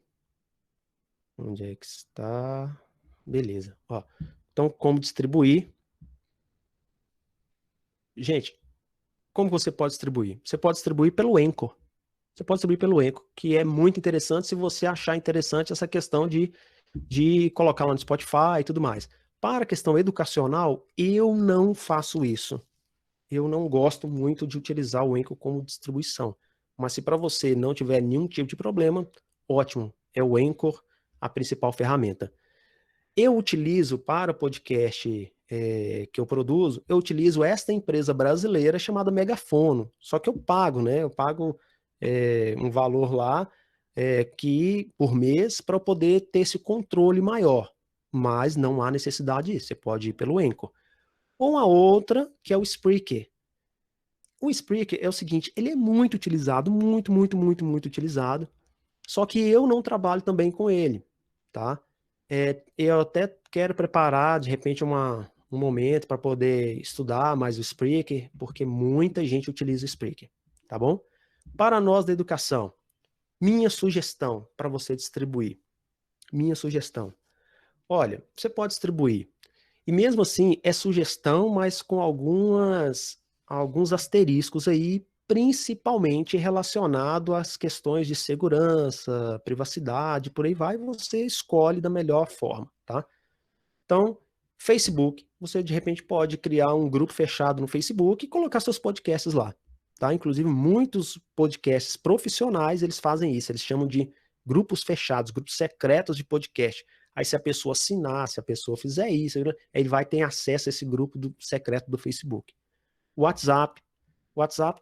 Onde é que está? Beleza. Ó, então, como distribuir? Gente, como você pode distribuir? Você pode distribuir pelo Anchor. Você pode distribuir pelo Anchor, que é muito interessante se você achar interessante essa questão de colocar lá no Spotify e tudo mais. Para a questão educacional, eu não faço isso. Eu não gosto muito de utilizar o Anchor como distribuição. Mas se para você não tiver nenhum tipo de problema, ótimo. É o Anchor a principal ferramenta. Eu utilizo para podcast que eu produzo, eu utilizo esta empresa brasileira chamada Megafono. Só que eu pago, né? Eu pago um valor lá que por mês para eu poder ter esse controle maior. Mas não há necessidade disso. Você pode ir pelo Anchor. Ou a outra, que é o Spreaker. O Spreaker é o seguinte, ele é muito utilizado, muito, muito, muito, muito utilizado. Só que eu não trabalho também com ele, tá? Eu até quero preparar, de repente, um momento para poder estudar mais o Spreaker, porque muita gente utiliza o Spreaker, tá bom? Para nós da educação, minha sugestão para você distribuir. Minha sugestão. Olha, você pode distribuir. E mesmo assim, é sugestão, mas com alguns asteriscos aí, principalmente relacionado às questões de segurança, privacidade, por aí vai, você escolhe da melhor forma, tá? Então, Facebook, você de repente pode criar um grupo fechado no Facebook e colocar seus podcasts lá, tá? Inclusive, muitos podcasts profissionais, eles fazem isso, eles chamam de grupos fechados, grupos secretos de podcast. Aí se a pessoa assinar, se a pessoa fizer isso, ele vai ter acesso a esse grupo secreto do Facebook. WhatsApp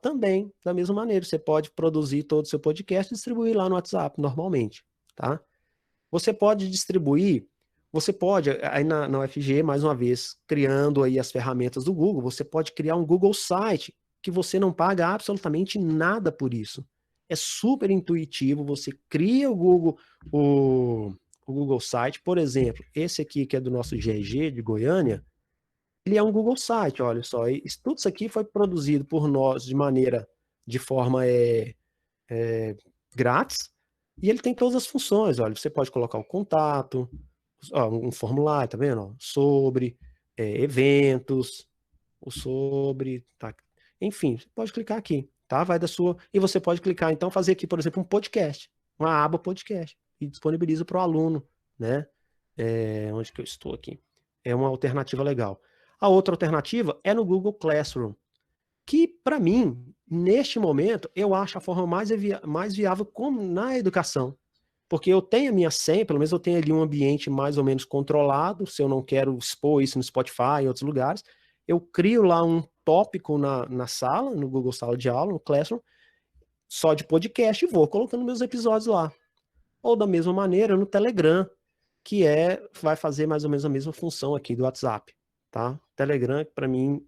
também, da mesma maneira, você pode produzir todo o seu podcast e distribuir lá no WhatsApp, normalmente, tá? Você pode distribuir, aí na UFG, mais uma vez, criando aí as ferramentas do Google, você pode criar um Google Site, que você não paga absolutamente nada por isso. É super intuitivo, você cria o Google Site, por exemplo, esse aqui que é do nosso GG de Goiânia, ele é um Google Site, olha só, tudo isso aqui foi produzido por nós de forma grátis, e ele tem todas as funções, olha, você pode colocar o contato, um formulário, tá vendo? Sobre eventos, tá? Enfim, você pode clicar aqui, tá? Vai da sua, e você pode clicar, então, fazer aqui, por exemplo, um podcast, uma aba podcast, e disponibiliza para o aluno, né? Onde que eu estou aqui? É uma alternativa legal. A outra alternativa é no Google Classroom, que, para mim, neste momento, eu acho a forma mais viável como na educação. Porque eu tenho a minha senha, pelo menos eu tenho ali um ambiente mais ou menos controlado, se eu não quero expor isso no Spotify e outros lugares, eu crio lá um tópico na sala, no Google Sala de Aula, no Classroom, só de podcast e vou colocando meus episódios lá. Ou da mesma maneira no Telegram, que vai fazer mais ou menos a mesma função aqui do WhatsApp, tá? Telegram, para mim,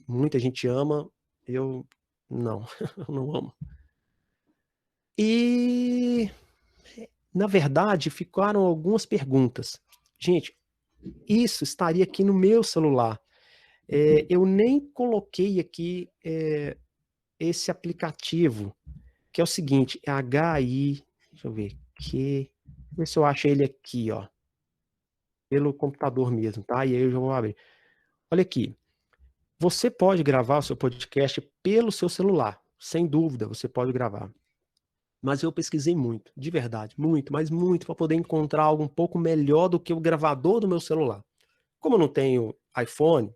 muita gente ama, eu não, eu não amo. E, na verdade, ficaram algumas perguntas. Gente, isso estaria aqui no meu celular. Eu nem coloquei aqui esse aplicativo, que é o seguinte, deixa eu ver, HQ. Vê se eu acho ele aqui, ó. Pelo computador mesmo, tá? E aí eu já vou abrir. Olha aqui. Você pode gravar o seu podcast pelo seu celular. Sem dúvida, você pode gravar. Mas eu pesquisei muito, de verdade, muito, mas muito, para poder encontrar algo um pouco melhor do que o gravador do meu celular. Como eu não tenho iPhone,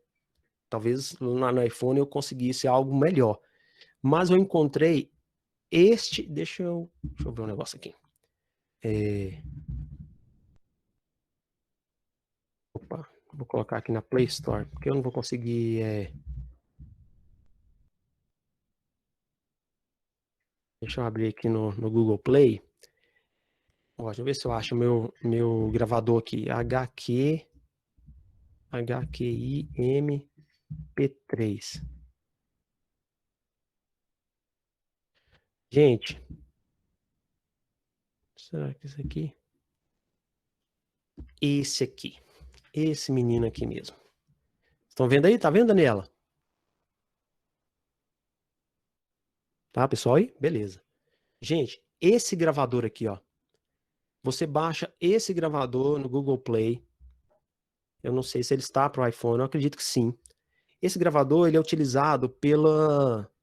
talvez no iPhone eu conseguisse algo melhor. Mas eu encontrei este. Deixa eu ver um negócio aqui. Opa, vou colocar aqui na Play Store, porque eu não vou conseguir. Deixa eu abrir aqui no Google Play. Ó, deixa eu ver se eu acho meu gravador aqui. HQI MP3. Gente, será que esse aqui? Esse aqui. Esse menino aqui mesmo. Estão vendo aí? Tá vendo, Daniela? Tá, pessoal aí? Beleza. Gente, esse gravador aqui, ó. Você baixa esse gravador no Google Play. Eu não sei se ele está para o iPhone, eu acredito que sim. Esse gravador, ele é utilizado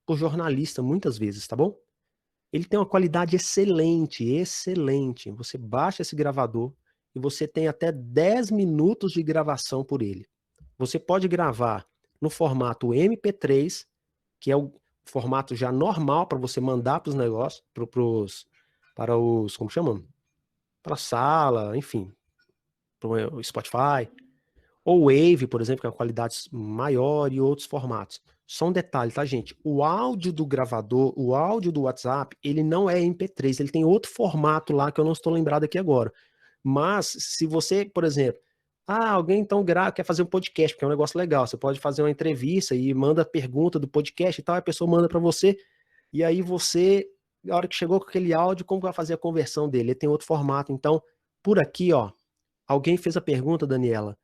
por jornalista muitas vezes, tá bom? Ele tem uma qualidade excelente, excelente. Você baixa esse gravador e você tem até 10 minutos de gravação por ele. Você pode gravar no formato MP3, que é o formato já normal para você mandar para os negócios, para os, como chamam? Para a sala, enfim, para o Spotify. Ou Wave, por exemplo, que é uma qualidade maior, e outros formatos. Só um detalhe, tá, gente? O áudio do gravador, o áudio do WhatsApp, ele não é MP3, ele tem outro formato lá que eu não estou lembrado aqui agora. Mas, se você, por exemplo, alguém então quer fazer um podcast, porque é um negócio legal, você pode fazer uma entrevista e manda pergunta do podcast e tal, a pessoa manda para você, e aí você, na hora que chegou com aquele áudio, como vai fazer a conversão dele? Ele tem outro formato. Então, por aqui, ó, alguém fez a pergunta, Daniela,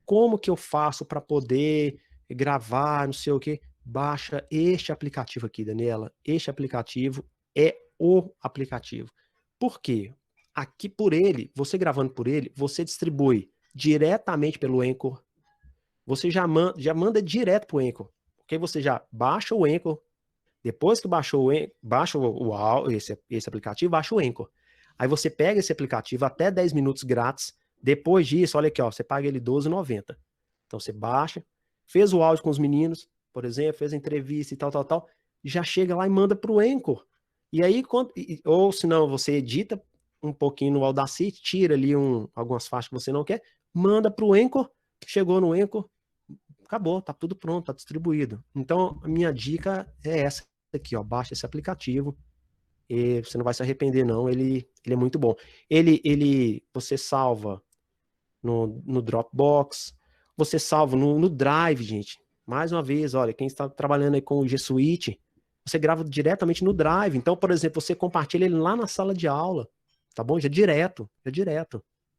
como que eu faço para poder gravar, não sei o quê? Baixa este aplicativo aqui, Daniela. Este aplicativo é o aplicativo. Por quê? Aqui por ele, você gravando por ele, você distribui diretamente pelo Anchor. Você já manda direto pro Anchor. Porque você já baixa o Anchor. Depois que baixou esse aplicativo, baixa o Anchor. Aí você pega esse aplicativo até 10 minutos grátis. Depois disso, olha aqui, ó, você paga ele R$12,90. Então você baixa, fez o áudio com os meninos, por exemplo, fez a entrevista e tal, já chega lá e manda pro Anchor. E aí, ou se não, você edita um pouquinho no Audacity, tira ali algumas faixas que você não quer, manda pro Anchor, chegou no Anchor, acabou, tá tudo pronto, tá distribuído. Então, a minha dica é essa aqui, ó, baixa esse aplicativo, e você não vai se arrepender não, ele é muito bom. Você salva no Dropbox, você salva no Drive, gente. Mais uma vez, olha, quem está trabalhando aí com o G Suite, você grava diretamente no Drive. Então, por exemplo, você compartilha ele lá na sala de aula, tá bom? Já direto,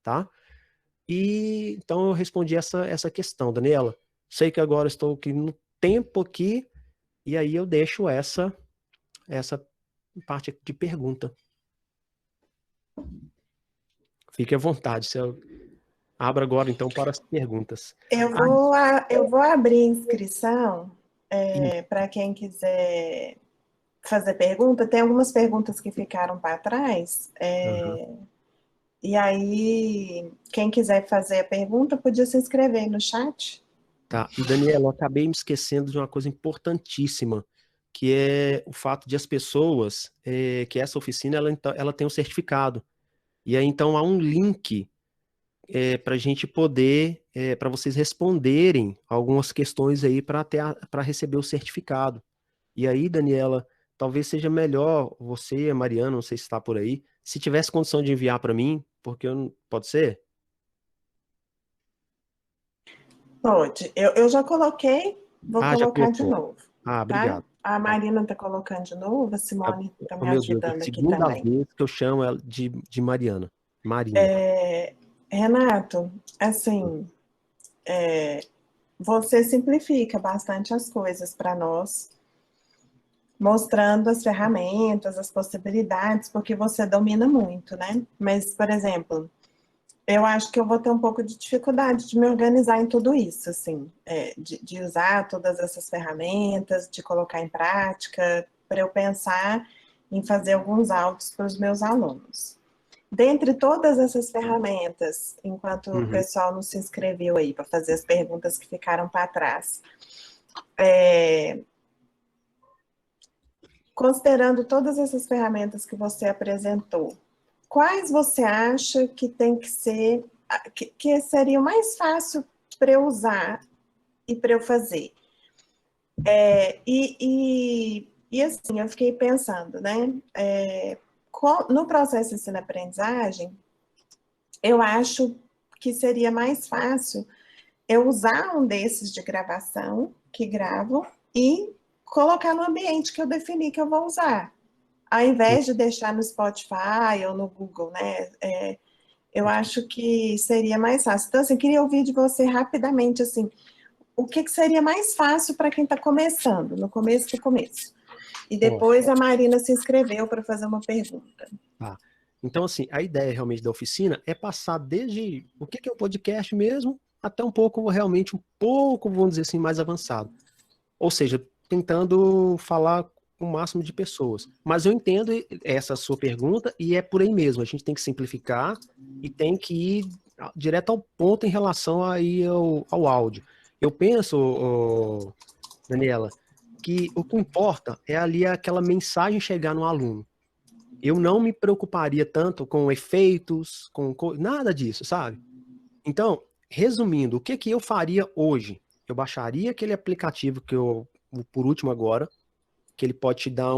tá? E então eu respondi essa questão, Daniela. Sei que agora estou aqui no tempo aqui, e aí eu deixo essa parte de pergunta. Fique à vontade, se eu abro agora então para as perguntas. Eu vou abrir inscrição para quem quiser fazer pergunta. Tem algumas perguntas que ficaram para trás. E aí, quem quiser fazer a pergunta, podia se inscrever aí no chat. Tá, e Daniela, eu acabei me esquecendo de uma coisa importantíssima, que é o fato de as pessoas, que essa oficina, ela tem um certificado. E aí, então, há um link para a gente poder, para vocês responderem algumas questões aí para receber o certificado. E aí, Daniela, talvez seja melhor você, a Mariana, não sei se está por aí, se tivesse condição de enviar para mim, porque pode ser? Pode. Eu já coloquei, vou colocar de novo. Obrigado. Tá? A Marina está colocando de novo, a Simone está me meu ajudando Deus, aqui segunda também. vez que eu chamo ela de Mariana. Marina. Renato, assim, você simplifica bastante as coisas para nós, mostrando as ferramentas, as possibilidades, porque você domina muito, né? Mas, por exemplo, eu acho que eu vou ter um pouco de dificuldade de me organizar em tudo isso, assim, de usar todas essas ferramentas, de colocar em prática, para eu pensar em fazer alguns áudios para os meus alunos. Dentre todas essas ferramentas, enquanto o pessoal não se inscreveu aí para fazer as perguntas que ficaram para trás, considerando todas essas ferramentas que você apresentou, quais você acha que tem que ser, que seria o mais fácil para eu usar e para eu fazer? E assim, eu fiquei pensando, né? No processo de ensino-aprendizagem, eu acho que seria mais fácil eu usar um desses de gravação, que gravo, e colocar no ambiente que eu defini que eu vou usar. Ao invés de deixar no Spotify ou no Google, né? Eu acho que seria mais fácil. Então, assim, queria ouvir de você rapidamente, assim, o que seria mais fácil para quem está começando, no começo do começo. E depois a Marina se inscreveu para fazer uma pergunta. Então, assim, a ideia realmente da oficina é passar desde o que é o podcast mesmo, até um pouco, realmente, vamos dizer assim, mais avançado. Ou seja, tentando falar com o máximo de pessoas. Mas eu entendo essa sua pergunta e é por aí mesmo. A gente tem que simplificar e tem que ir direto ao ponto em relação aí ao áudio. Eu penso, Daniela, que o que importa é ali aquela mensagem chegar no aluno. Eu não me preocuparia tanto com efeitos, com nada disso, sabe? Então, resumindo, o que eu faria hoje? Eu baixaria aquele aplicativo que por último agora, que ele pode te dar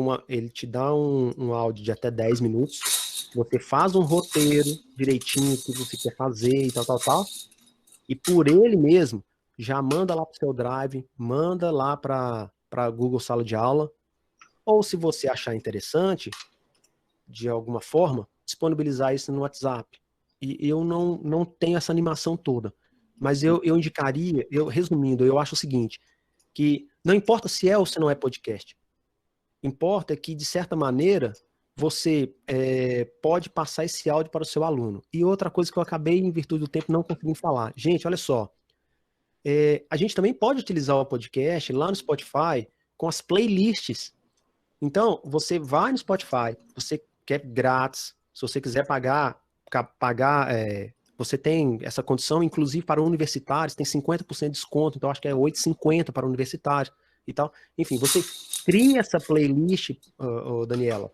um áudio de até 10 minutos. Você faz um roteiro direitinho, o que você quer fazer e tal. E por ele mesmo, já manda lá para o seu Drive, manda lá para Google Sala de Aula. Ou se você achar interessante, de alguma forma, disponibilizar isso no WhatsApp. E eu não tenho essa animação toda. Mas eu indicaria, resumindo, eu acho o seguinte, que não importa se é ou se não é podcast. Importa que, de certa maneira, você pode passar esse áudio para o seu aluno. E outra coisa que eu acabei, em virtude do tempo, não conseguindo falar. Gente, olha só. A gente também pode utilizar o podcast lá no Spotify com as playlists. Então, você vai no Spotify, você quer grátis, se você quiser pagar, você tem essa condição, inclusive para universitários, tem 50% de desconto, então acho que é 8,50 para universitários e tal. Enfim, você cria essa playlist, Daniela,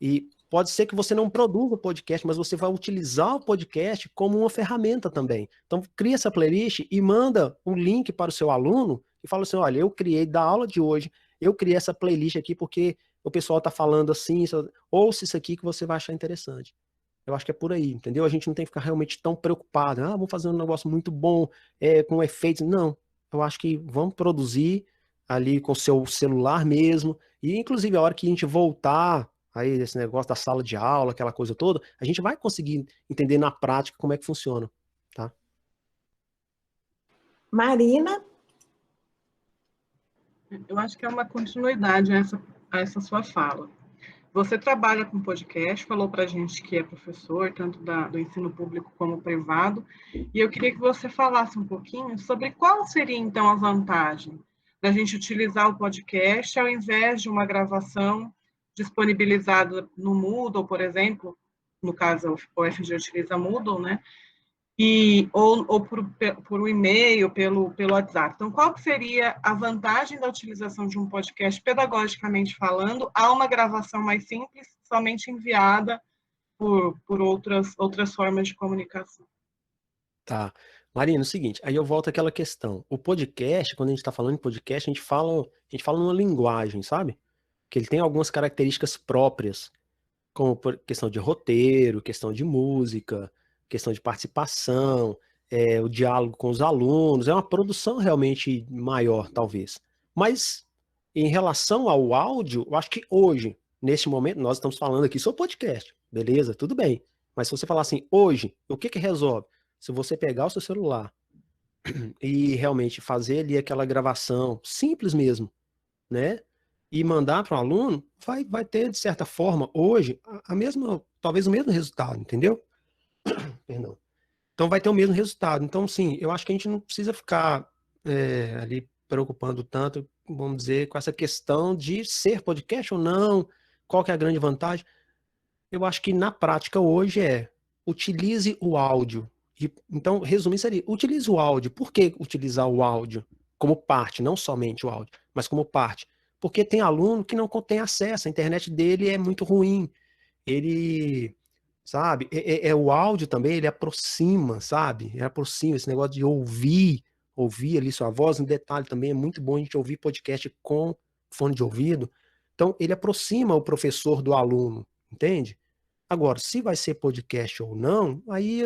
e pode ser que você não produza o podcast, mas você vai utilizar o podcast como uma ferramenta também. Então, cria essa playlist e manda um link para o seu aluno e fala assim, olha, eu criei da aula de hoje, eu criei essa playlist aqui porque o pessoal está falando assim, ouça isso aqui que você vai achar interessante. Eu acho que é por aí, entendeu? A gente não tem que ficar realmente tão preocupado. Vamos fazer um negócio muito bom, com efeitos. Não, eu acho que vamos produzir ali com o seu celular mesmo. E, inclusive, a hora que a gente voltar aí esse negócio da sala de aula, aquela coisa toda, a gente vai conseguir entender na prática como é que funciona, tá? Marina? Eu acho que é uma continuidade a essa sua fala. Você trabalha com podcast, falou para a gente que é professor, tanto do ensino público como privado, e eu queria que você falasse um pouquinho sobre qual seria, então, a vantagem da gente utilizar o podcast ao invés de uma gravação disponibilizada no Moodle, por exemplo, no caso, o UFG utiliza Moodle, né? Ou por um e-mail, pelo WhatsApp. Então, qual que seria a vantagem da utilização de um podcast, pedagogicamente falando, a uma gravação mais simples, somente enviada por outras formas de comunicação? Tá. Marina, é o seguinte, aí eu volto àquela questão. O podcast, quando a gente está falando em podcast, a gente fala numa linguagem, sabe? Que ele tem algumas características próprias, como por questão de roteiro, questão de música, questão de participação, o diálogo com os alunos, é uma produção realmente maior, talvez. Mas, em relação ao áudio, eu acho que hoje, neste momento, nós estamos falando aqui sobre podcast, beleza? Tudo bem. Mas se você falar assim, hoje, o que resolve? Se você pegar o seu celular e realmente fazer ali aquela gravação, simples mesmo, né? e mandar para o aluno, vai ter, de certa forma, hoje, a mesma, talvez o mesmo resultado, entendeu? Perdão. Então vai ter o mesmo resultado. Então, sim, eu acho que a gente não precisa ficar ali preocupando tanto, vamos dizer, com essa questão de ser podcast ou não, qual que é a grande vantagem. Eu acho que na prática hoje utilize o áudio. Então, resumindo, seria, utilize o áudio. Por que utilizar o áudio como parte, não somente o áudio, mas como parte? Porque tem aluno que não tem acesso, a internet dele é muito ruim. Ele, sabe, o áudio também, ele aproxima, sabe? Ele aproxima esse negócio de ouvir ali sua voz. Um detalhe também, é muito bom a gente ouvir podcast com fone de ouvido. Então, ele aproxima o professor do aluno, entende? Agora, se vai ser podcast ou não, aí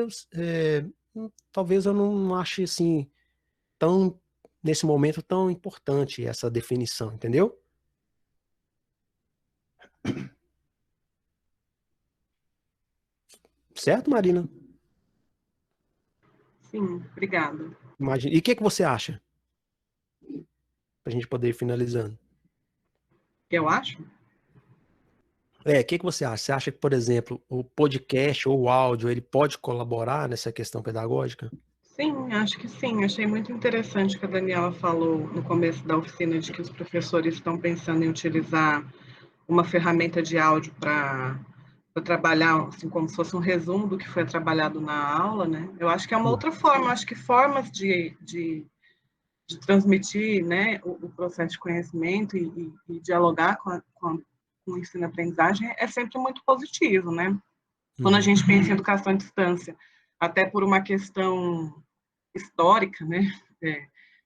talvez eu não ache assim, nesse momento, tão importante essa definição, entendeu? Certo, Marina? Sim, obrigada. Imagina. E o que você acha? Para a gente poder ir finalizando. Eu acho? O que você acha? Você acha que, por exemplo, o podcast ou o áudio, ele pode colaborar nessa questão pedagógica? Sim, acho que sim. Achei muito interessante que a Daniela falou no começo da oficina de que os professores estão pensando em utilizar uma ferramenta de áudio para trabalhar, assim, como se fosse um resumo do que foi trabalhado na aula, né? Eu acho que é uma outra forma. Acho que formas de transmitir, né, o processo de conhecimento e dialogar com o ensino-aprendizagem é sempre muito positivo, né? Quando a gente pensa em educação à distância, até por uma questão histórica, né?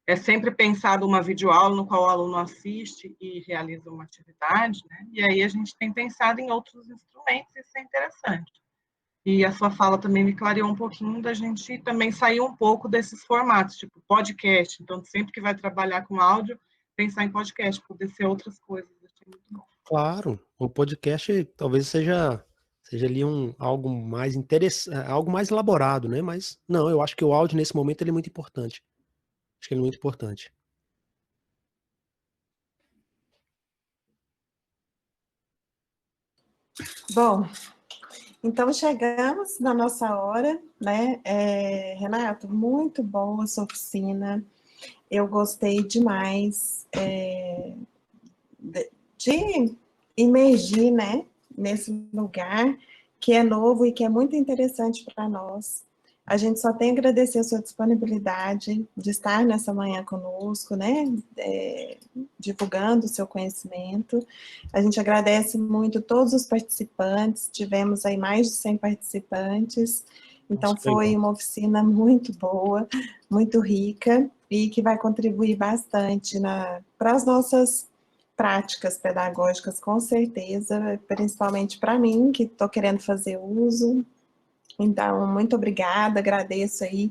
É sempre pensado uma videoaula no qual o aluno assiste e realiza uma atividade, né? E aí a gente tem pensado em outros instrumentos, isso é interessante. E a sua fala também me clareou um pouquinho da gente também sair um pouco desses formatos, tipo podcast. Então, sempre que vai trabalhar com áudio, pensar em podcast, poder ser outras coisas. Achei muito bom. Claro, o podcast talvez seja ali algo mais interessante, algo mais elaborado, né? Mas não, eu acho que o áudio nesse momento ele é muito importante. Acho que ele é muito importante. Bom, então chegamos na nossa hora, né? Renato, muito boa a sua oficina. Eu gostei demais de imergir, né, nesse lugar que é novo e que é muito interessante para nós. A gente só tem a agradecer a sua disponibilidade de estar nessa manhã conosco, né, divulgando o seu conhecimento. A gente agradece muito todos os participantes, tivemos aí mais de 100 participantes, então foi uma oficina muito boa, muito rica, e que vai contribuir bastante para as nossas práticas pedagógicas, com certeza, principalmente para mim, que estou querendo fazer uso. Então, muito obrigada, agradeço aí.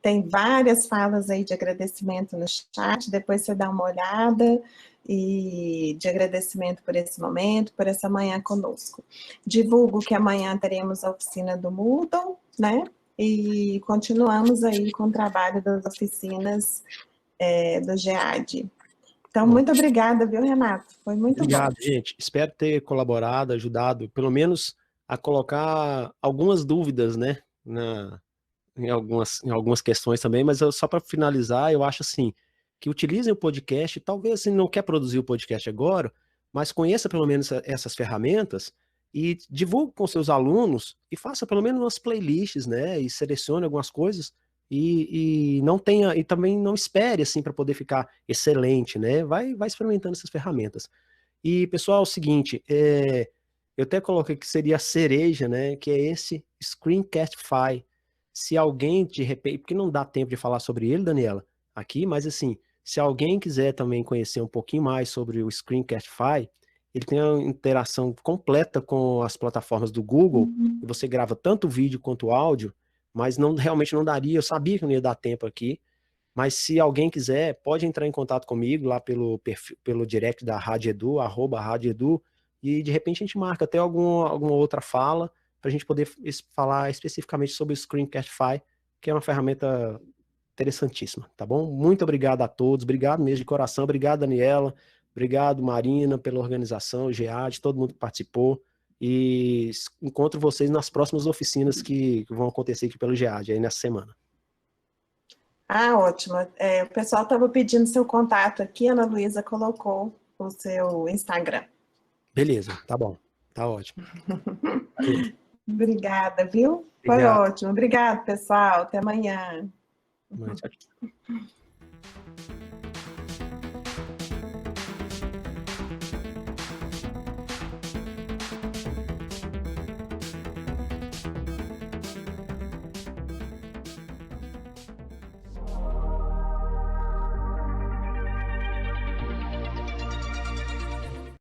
Tem várias falas aí de agradecimento no chat, depois você dá uma olhada, e de agradecimento por esse momento, por essa manhã conosco. Divulgo que amanhã teremos a oficina do Moodle, né? E continuamos aí com o trabalho das oficinas do GEAD. Então, muito obrigada, viu, Renato? Foi muito Obrigado, bom. gente. Espero ter colaborado, ajudado, pelo menos a colocar algumas dúvidas, né, em algumas questões também, mas só para finalizar, eu acho assim, que utilizem o podcast, talvez se não quer produzir o podcast agora, mas conheça pelo menos essas ferramentas e divulgue com seus alunos e faça pelo menos umas playlists, né, e selecione algumas coisas e não tenha, e também não espere assim para poder ficar excelente, né, vai experimentando essas ferramentas. E pessoal, é o seguinte, eu até coloquei que seria a cereja, né, que é esse Screencastify. Se alguém, de repente, porque não dá tempo de falar sobre ele, Daniela, aqui, mas assim, se alguém quiser também conhecer um pouquinho mais sobre o Screencastify, ele tem uma interação completa com as plataformas do Google, e você grava tanto vídeo quanto áudio, mas realmente não daria, eu sabia que não ia dar tempo aqui, mas se alguém quiser, pode entrar em contato comigo lá pelo direct da Rádio Edu, @Rádio Edu, e de repente a gente marca até alguma outra fala, para a gente poder falar especificamente sobre o Screencastify, que é uma ferramenta interessantíssima, tá bom? Muito obrigado a todos, obrigado mesmo de coração, obrigado, Daniela, Obrigado, Marina, pela organização, GEAD, todo mundo que participou. E encontro vocês nas próximas oficinas que vão acontecer aqui pelo GEAD, aí nessa semana. Ótimo. O pessoal estava pedindo seu contato aqui, a Ana Luísa colocou o seu Instagram. Beleza, tá bom. Tá ótimo. Obrigada, viu? Obrigado. Foi ótimo. Obrigado, pessoal. Até amanhã. Tchau, tchau.